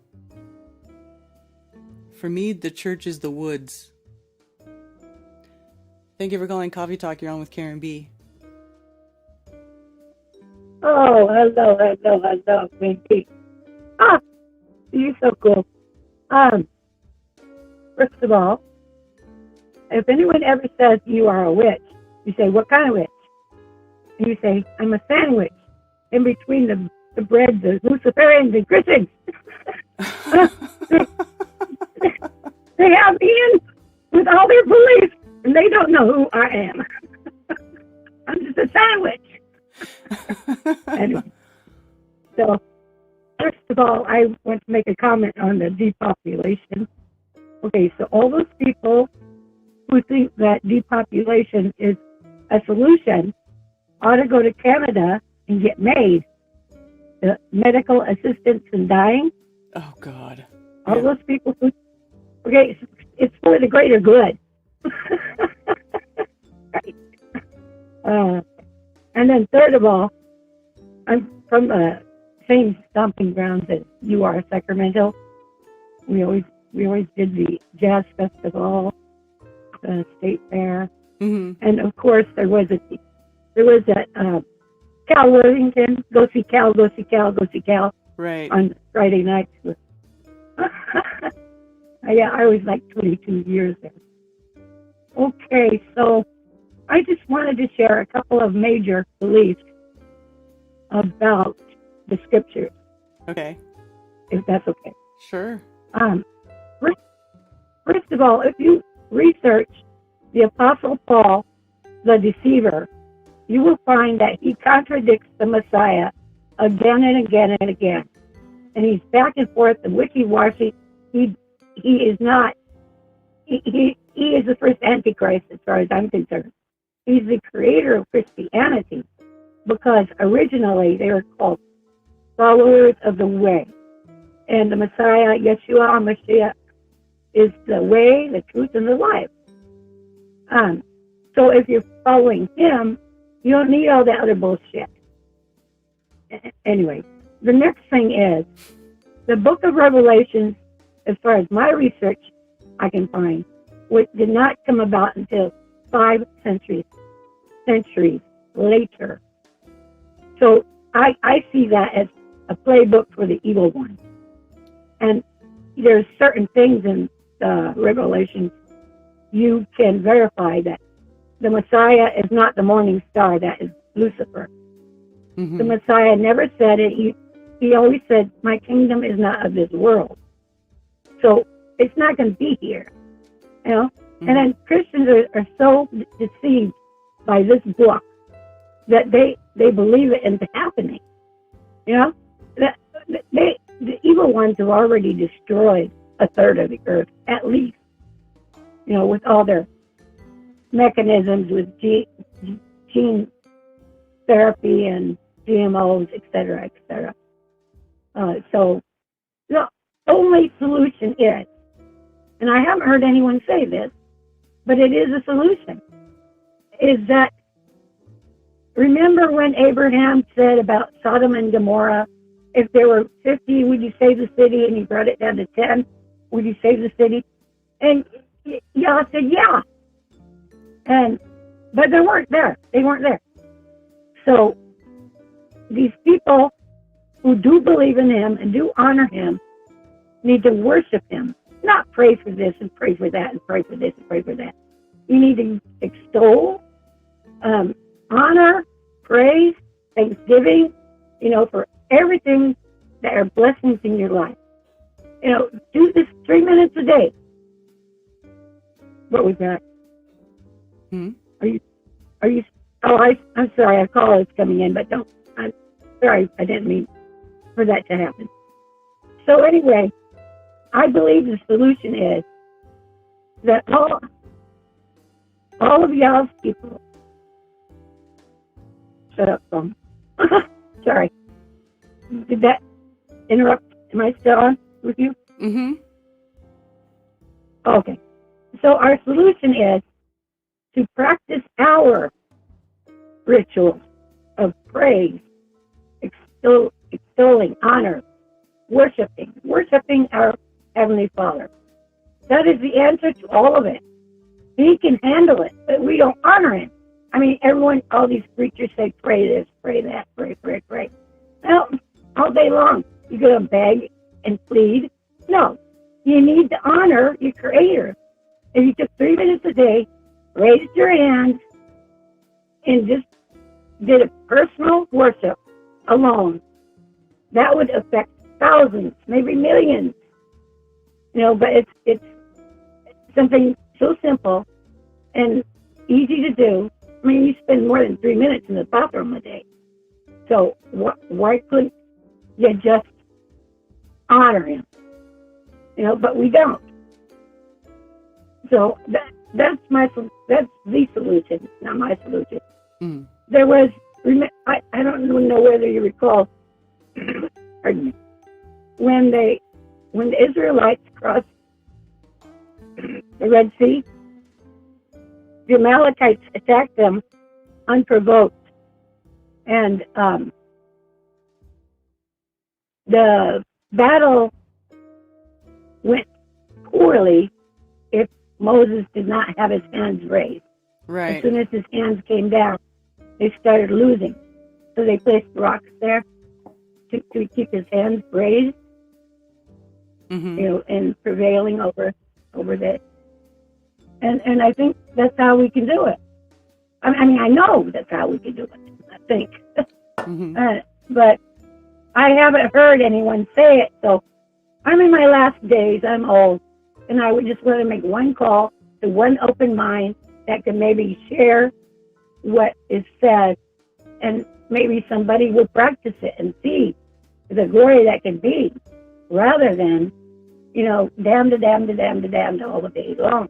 For me, the church is the woods. Thank you for calling Coffee Talk. You're on with Karen B. Oh, hello, Queen P. You're so cool. First of all, if anyone ever says you are a witch, you say, what kind of witch? And you say, I'm a sandwich in between the bread, the Luciferians and Christians. They have me in with all their beliefs, and they don't know who I am. I'm just a sandwich. Anyway, so first of all, I want to make a comment on the depopulation. Okay, so all those people who think that depopulation is a solution ought to go to Canada and get made. The medical assistance in dying. Oh, God. All those people who... Okay, it's for the greater good. Right. And then third of all, I'm from the same stomping grounds as you are, Sacramento. We always did the jazz festival, the state fair, and of course there was that Cal Worthington, go see Cal, right, on Friday nights. Yeah, I was like 22 years there. Okay, so I just wanted to share a couple of major beliefs about the scriptures. Okay. If that's okay. Sure. First of all, if you research the Apostle Paul, the deceiver, you will find that he contradicts the Messiah again and again and again. And he's back and forth and wishy-washy. He is not, he is the first Antichrist as far as I'm concerned. He's the creator of Christianity because originally they were called followers of the way. And the Messiah, Yeshua HaMashiach, is the way, the truth, and the life. So if you're following him, you don't need all that other bullshit. Anyway, the next thing is the book of Revelation, as far as my research I can find, which did not come about until 5 centuries later. So I see that as a playbook for the evil one. And there's certain things in Revelation you can verify that the Messiah is not the morning star, that is Lucifer. Mm-hmm. The Messiah never said it. He always said, my kingdom is not of this world. So it's not going to be here. You know? Mm-hmm. And then Christians are so deceived by this book that they believe it into happening. You know? The evil ones have already destroyed a third of the earth, at least. You know, with all their mechanisms, with gene therapy and GMOs, et cetera, et cetera. So the only solution is, and I haven't heard anyone say this, but it is a solution, is that, remember when Abraham said about Sodom and Gomorrah, if there were 50, would you save the city? And he brought it down to 10. Would you save the city? And Yah said, yeah. But they weren't there. They weren't there. So these people who do believe in him and do honor him need to worship him, not pray for this and pray for that and pray for this and pray for that. You need to extol, honor, praise, thanksgiving, you know, for everything that are blessings in your life. You know, do this 3 minutes a day. What was that? Are you? Oh, I'm sorry. A call is coming in, but don't. I'm sorry. I didn't mean for that to happen. So anyway, I believe the solution is that all of y'all's people. Shut up, phone. Sorry. Did that interrupt? Am I still on with you? Mm-hmm. Okay. So our solution is to practice our rituals of praise, extolling, honor, worshiping our Heavenly Father. That is the answer to all of it. He can handle it, but we don't honor him. I mean, all these preachers say, pray this, pray that, pray. Well, all day long, you're going to beg and plead. No, you need to honor your Creator. If you took 3 minutes a day, raised your hands, and just did a personal worship alone, that would affect thousands, maybe millions. You know, but it's something so simple and easy to do. I mean, you spend more than 3 minutes in the bathroom a day. So why couldn't you just honor him? You know, but we don't. So that's the solution, not my solution. Mm. There was, I don't even know whether you recall, pardon me, when the Israelites crossed the Red Sea, the Amalekites attacked them unprovoked. And the battle went poorly if Moses did not have his hands raised. Right. As soon as his hands came down, they started losing. So they placed rocks there to keep his hands raised, and prevailing over this. And I think that's how we can do it. I mean, I know that's how we can do it, I think. But I haven't heard anyone say it, so I'm in my last days. I'm old, and I would just want to make one call to one open mind that can maybe share what is said, and maybe somebody will practice it and see the glory that can be, rather than, damned all the day long.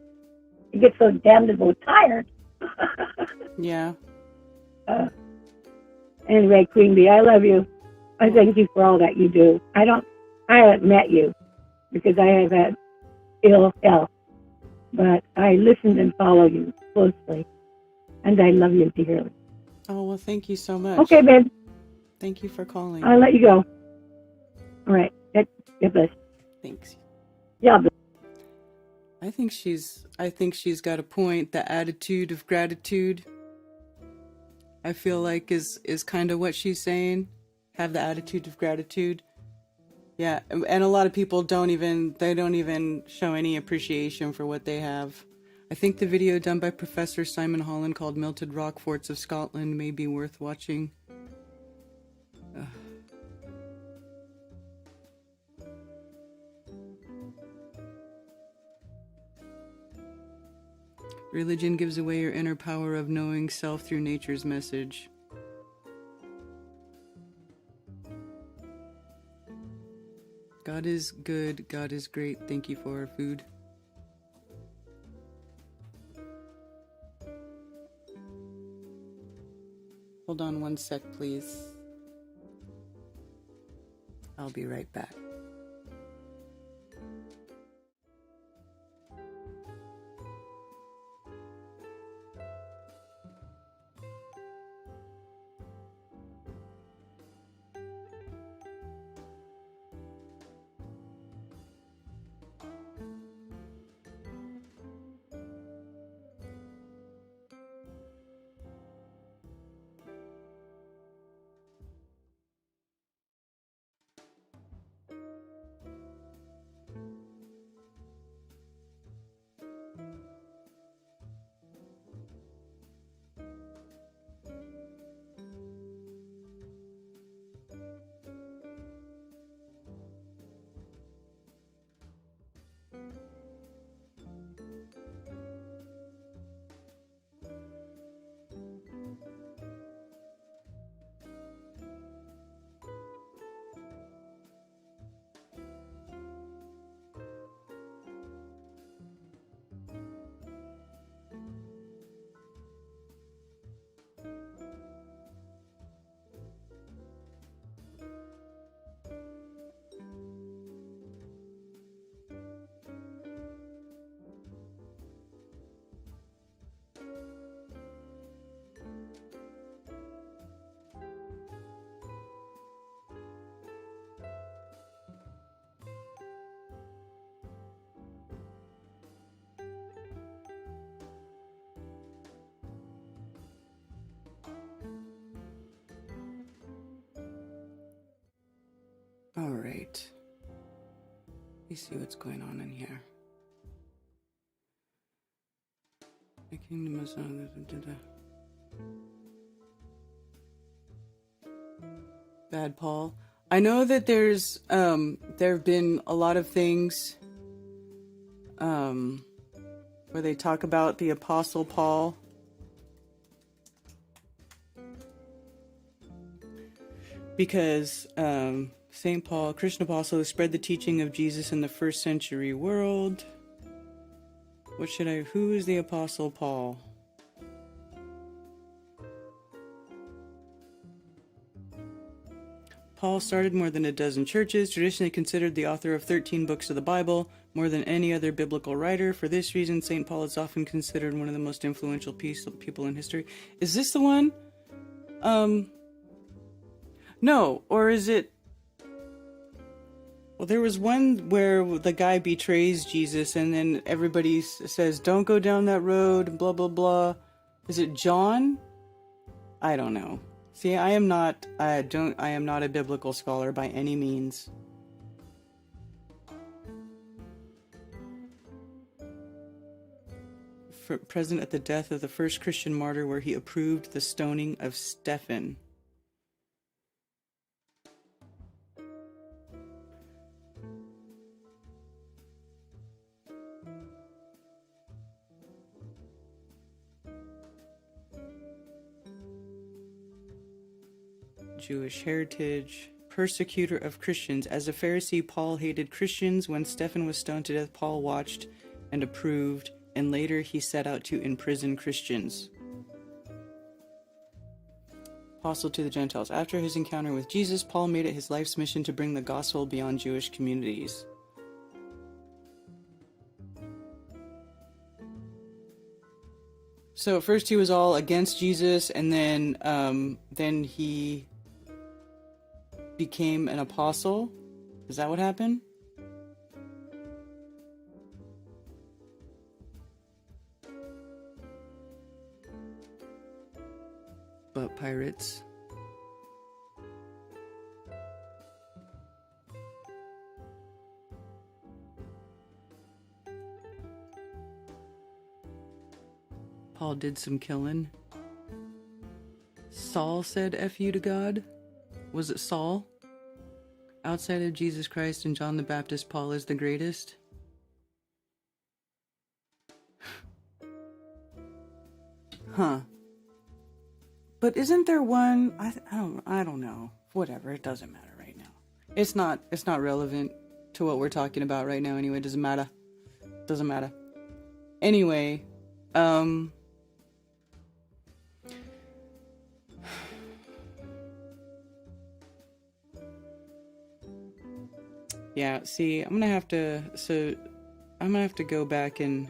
You get so damnable tired. Yeah. Anyway, Queen Bee, I love you. I thank you for all that you do. I haven't met you because I have had ill health, but I listen and follow you closely, and I love you dearly. Oh, well, thank you so much. Okay, babe. Thank you for calling. I'll let you go. All right. God bless. Thanks. Yeah. I think she's got a point. The attitude of gratitude, I feel like is kind of what she's saying. Have the attitude of gratitude. Yeah, and a lot of people don't even show any appreciation for what they have. I think the video done by Professor Simon Holland called Melted Rock Forts of Scotland may be worth watching. Religion gives away your inner power of knowing self through nature's message. God is good, God is great, thank you for our food. Hold on one sec, please. I'll be right back. All right. Let me see what's going on in here. The kingdom is Bad Paul. I know that there have been a lot of things where they talk about the Apostle Paul. Because St. Paul, Christian apostle, spread the teaching of Jesus in the first century world. Who is the Apostle Paul? Paul started more than a dozen churches, traditionally considered the author of 13 books of the Bible, more than any other biblical writer. For this reason, St. Paul is often considered one of the most influential people in history. Is this the one? No, or is it... Well, there was one where the guy betrays Jesus and then everybody says, don't go down that road, blah, blah, blah. Is it John? I don't know. See, I am not a biblical scholar by any means. Present at the death of the first Christian martyr where he approved the stoning of Stephen. Jewish heritage, persecutor of Christians. As a Pharisee, Paul hated Christians. When Stephen was stoned to death, Paul watched and approved, and later he set out to imprison Christians. Apostle to the Gentiles. After his encounter with Jesus, Paul made it his life's mission to bring the gospel beyond Jewish communities. So at first he was all against Jesus, and then he became an apostle. Is that what happened? But pirates. Paul did some killing. Saul said F you to God. Was it Saul? Outside of Jesus Christ and John the Baptist, Paul is the greatest. Huh. But isn't there one? I don't know. Whatever. It doesn't matter right now. It's not relevant to what we're talking about right now. Anyway, it doesn't matter. Doesn't matter. Anyway, yeah, see, I'm gonna have to go back in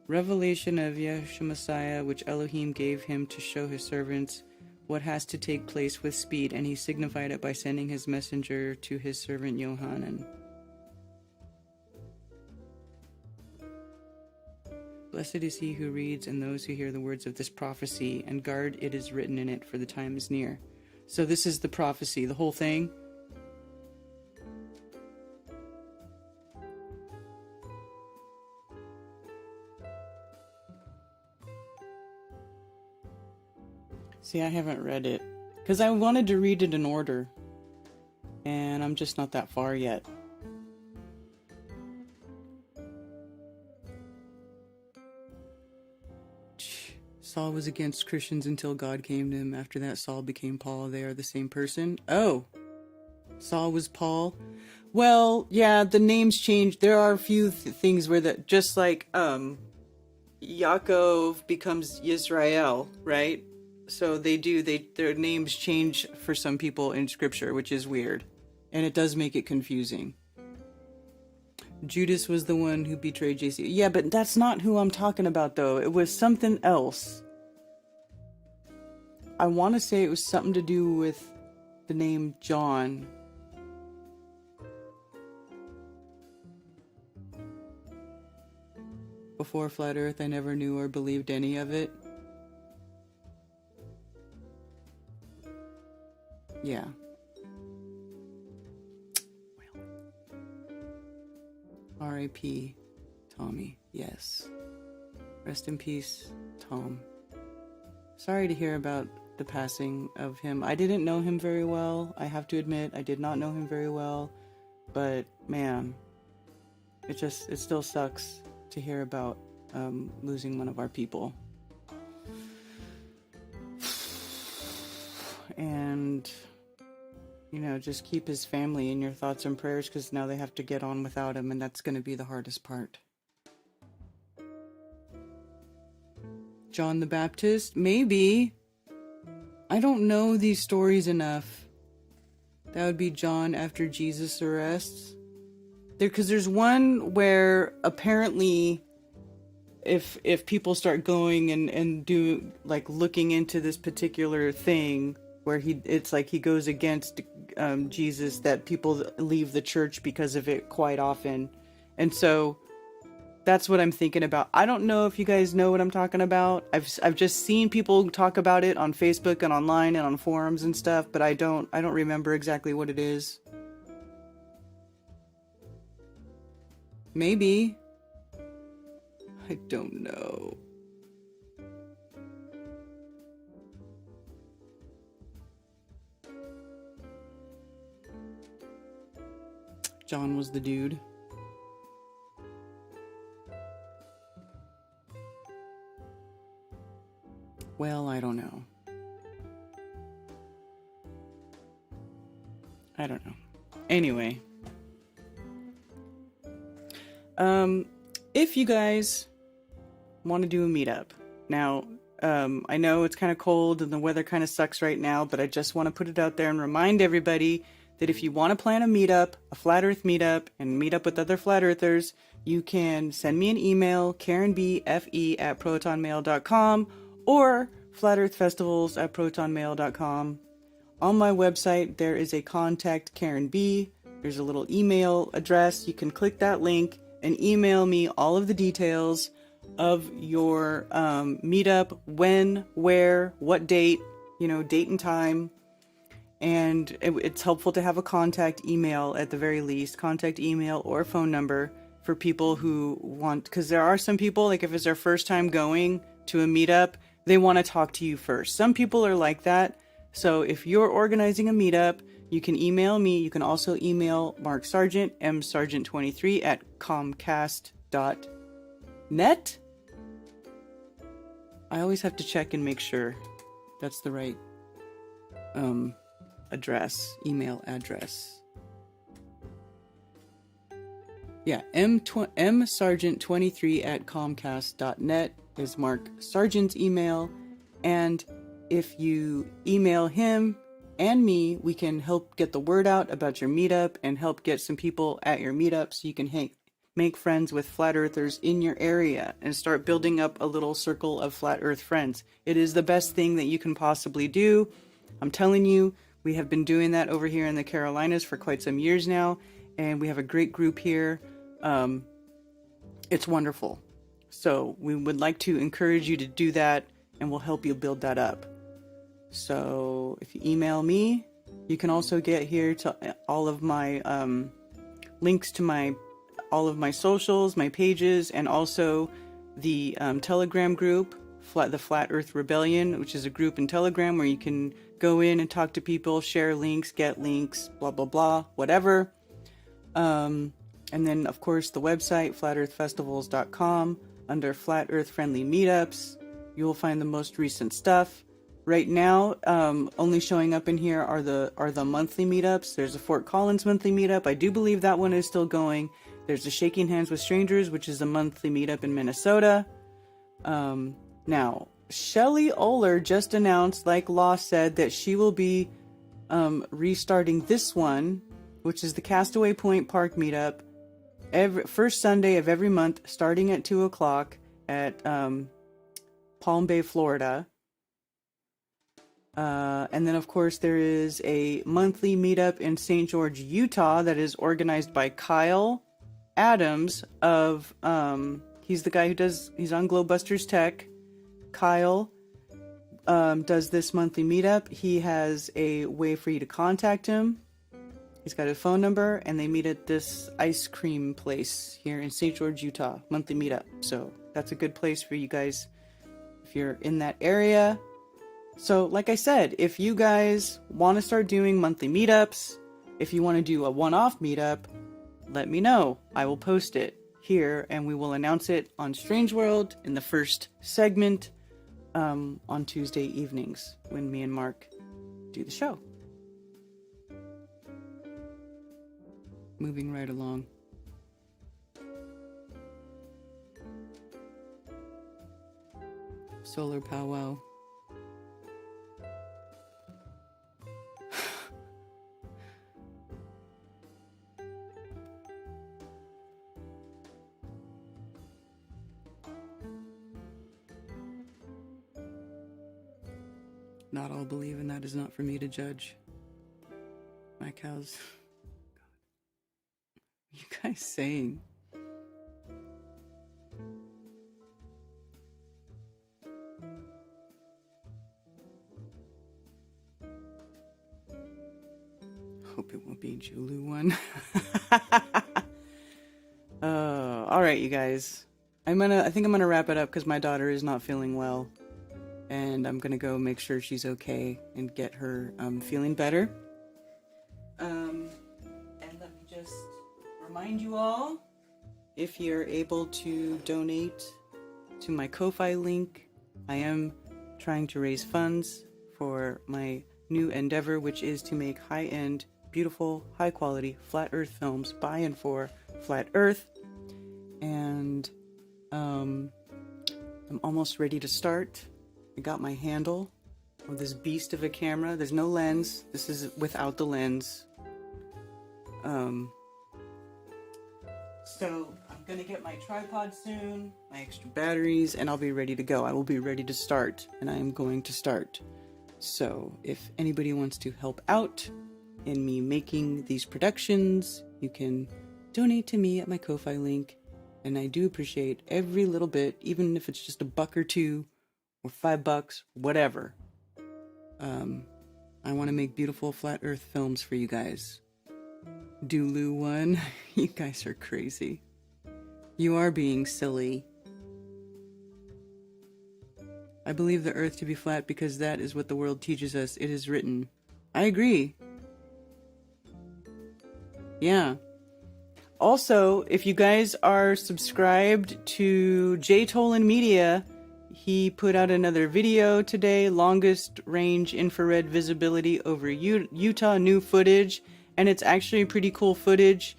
Revelation of Yeshua Messiah, which Elohim gave him to show his servants what has to take place with speed, and he signified it by sending his messenger to his servant Yohanan. Blessed is he who reads and those who hear the words of this prophecy, and guard it is written in it, for the time is near. So this is the prophecy, the whole thing. See, I haven't read it, because I wanted to read it in order, and I'm just not that far yet. Saul was against Christians until God came to him. After that, Saul became Paul. They are the same person. Oh, Saul was Paul. Well, yeah, the names changed. There are a few things where that, just like Yaakov becomes Yisrael, right? So their names change for some people in scripture, which is weird. And it does make it confusing. Judas was the one who betrayed JC. Yeah, but that's not who I'm talking about, though. It was something else. I want to say it was something to do with the name John. Before Flat Earth, I never knew or believed any of it. Yeah. R.I.P. Tommy. Yes. Rest in peace, Tom. Sorry to hear about the passing of him. I didn't know him very well. I have to admit, I did not know him very well. But, man, it still sucks to hear about losing one of our people. And, you know, just keep his family in your thoughts and prayers, because now they have to get on without him, and that's going to be the hardest part. John the Baptist? Maybe. I don't know these stories enough. That would be John after Jesus arrests. Because there's one where apparently if people start going and do like looking into this particular thing where it's like he goes against Jesus, that people leave the church because of it quite often. And so that's what I'm thinking about. I don't know if you guys know what I'm talking about. I've just seen people talk about it on Facebook and online and on forums and stuff, but I don't remember exactly what it is. Maybe. I don't know. John was the dude. Well, I don't know. I don't know. Anyway. If you guys want to do a meetup. Now, I know it's kind of cold and the weather kind of sucks right now, but I just want to put it out there and remind everybody that if you want to plan a meetup, a flat earth meetup, and meet up with other flat earthers, you can send me an email, KarenBFE@protonmail.com or flatearthfestivals@protonmail.com. On my website, there is a contact Karen B. There's a little email address. You can click that link and email me all of the details of your meetup, when, where, what date, date and time. And it's helpful to have a contact email at the very least, contact email or phone number for people who want, because there are some people, like if it's their first time going to a meetup, they want to talk to you first. Some people are like that. So if you're organizing a meetup, you can email me. You can also email Mark Sargent, msargent23 at comcast.net. I always have to check and make sure that's the right email address. Yeah, msargent23 at comcast.net is Mark Sargent's email. And if you email him and me, we can help get the word out about your meetup and help get some people at your meetup so you can make friends with flat earthers in your area and start building up a little circle of flat earth friends. It is the best thing that you can possibly do. I'm telling you, we have been doing that over here in the Carolinas for quite some years now, and we have a great group here. It's wonderful. So we would like to encourage you to do that, and we'll help you build that up. So if you email me, you can also get here to all of my links to all of my socials, my pages, and also the Telegram group, the Flat Earth Rebellion, which is a group in Telegram where you can go in and talk to people, share links, get links, blah, blah, blah, whatever. And then, of course, the website, flatearthfestivals.com. Under Flat Earth Friendly Meetups, you will find the most recent stuff. Right now, only showing up in here are the monthly meetups. There's a Fort Collins monthly meetup. I do believe that one is still going. There's the Shaking Hands with Strangers, which is a monthly meetup in Minnesota. Now, Shelly Oler just announced, like Law said, that she will be restarting this one, which is the Castaway Point Park meetup, first Sunday of every month, starting at 2 o'clock at Palm Bay, Florida. And then, of course, there is a monthly meetup in St. George, Utah, that is organized by Kyle Adams of, he's the guy he's on Globebusters Tech. Kyle does this monthly meetup. He has a way for you to contact him. He's got a phone number, and they meet at this ice cream place here in St. George, Utah, monthly meetup. So that's a good place for you guys if you're in that area. So like I said, if you guys want to start doing monthly meetups, if you want to do a one-off meetup, let me know. I will post it here, and we will announce it on Strange World in the first segment on Tuesday evenings when me and Mark do the show. Moving right along. Solar powwow. not all believe, and that is not for me to judge. My cows. What are you guys saying? Hope it won't be Julu one. All right, you guys. I think I'm gonna wrap it up because my daughter is not feeling well, and I'm gonna go make sure she's okay and get her feeling better. And let me just remind you all, if you're able to donate to my Ko-Fi link, I am trying to raise funds for my new endeavor, which is to make high-end, beautiful, high-quality flat Earth films by and for flat Earth. And I'm almost ready to start. I got my handle of this beast of a camera. There's no lens. This is without the lens. So I'm gonna get my tripod soon, my extra batteries, and I'll be ready to go. I will be ready to start, and I am going to start. So if anybody wants to help out in me making these productions, you can donate to me at my Ko-Fi link. And I do appreciate every little bit, even if it's just $1 or $2 or $5, whatever. I want to make beautiful flat Earth films for you guys. Dulu one, you guys are crazy. You are being silly. I believe the Earth to be flat because that is what the world teaches us. It is written. I agree. Yeah. Also, if you guys are subscribed to J. Tolan Media, he put out another video today, longest range infrared visibility over Utah, new footage, and it's actually pretty cool footage.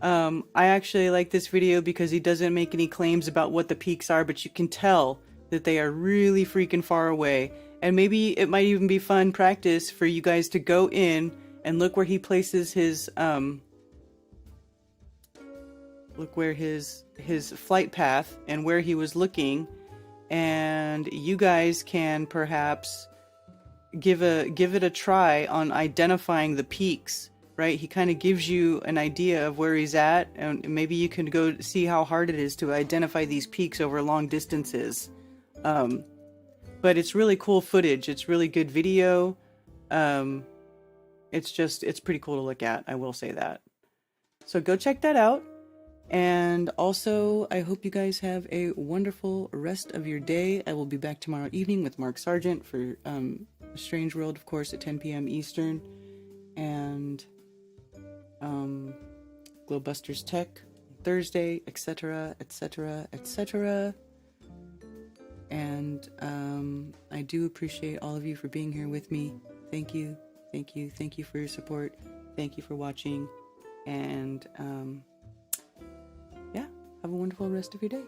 I actually like this video because he doesn't make any claims about what the peaks are, but you can tell that they are really freaking far away. And maybe it might even be fun practice for you guys to go in and look where he places his, look where his flight path and where he was looking, and you guys can perhaps give it a try on identifying the peaks, right? He kind of gives you an idea of where he's at, and maybe you can go see how hard it is to identify these peaks over long distances. But it's really cool footage. It's really good video. It's pretty cool to look at. I will say that. So go check that out. And also, I hope you guys have a wonderful rest of your day. I will be back tomorrow evening with Mark Sargent for A Strange World, of course, at 10 p.m. Eastern. And Glowbusters Tech Thursday, etc., etc., etc. And I do appreciate all of you for being here with me. Thank you, thank you, thank you for your support. Thank you for watching. And yeah, have a wonderful rest of your day.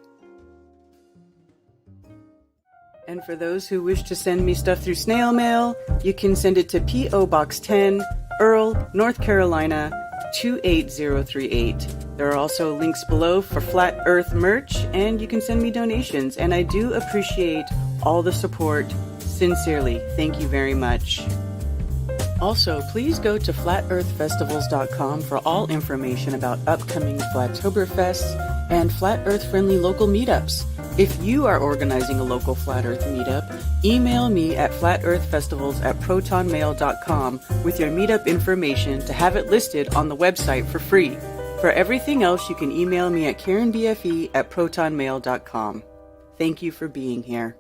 And for those who wish to send me stuff through snail mail, you can send it to P.O. Box 10, Earl, North Carolina, 28038. There are also links below for Flat Earth merch, and you can send me donations. And I do appreciate all the support. Sincerely, thank you very much. Also, please go to flatearthfestivals.com for all information about upcoming Flattoberfests and Flat Earth-friendly local meetups. If you are organizing a local Flat Earth meetup, email me at flatearthfestivals@protonmail.com with your meetup information to have it listed on the website for free. For everything else, you can email me at karenbfe@protonmail.com. Thank you for being here.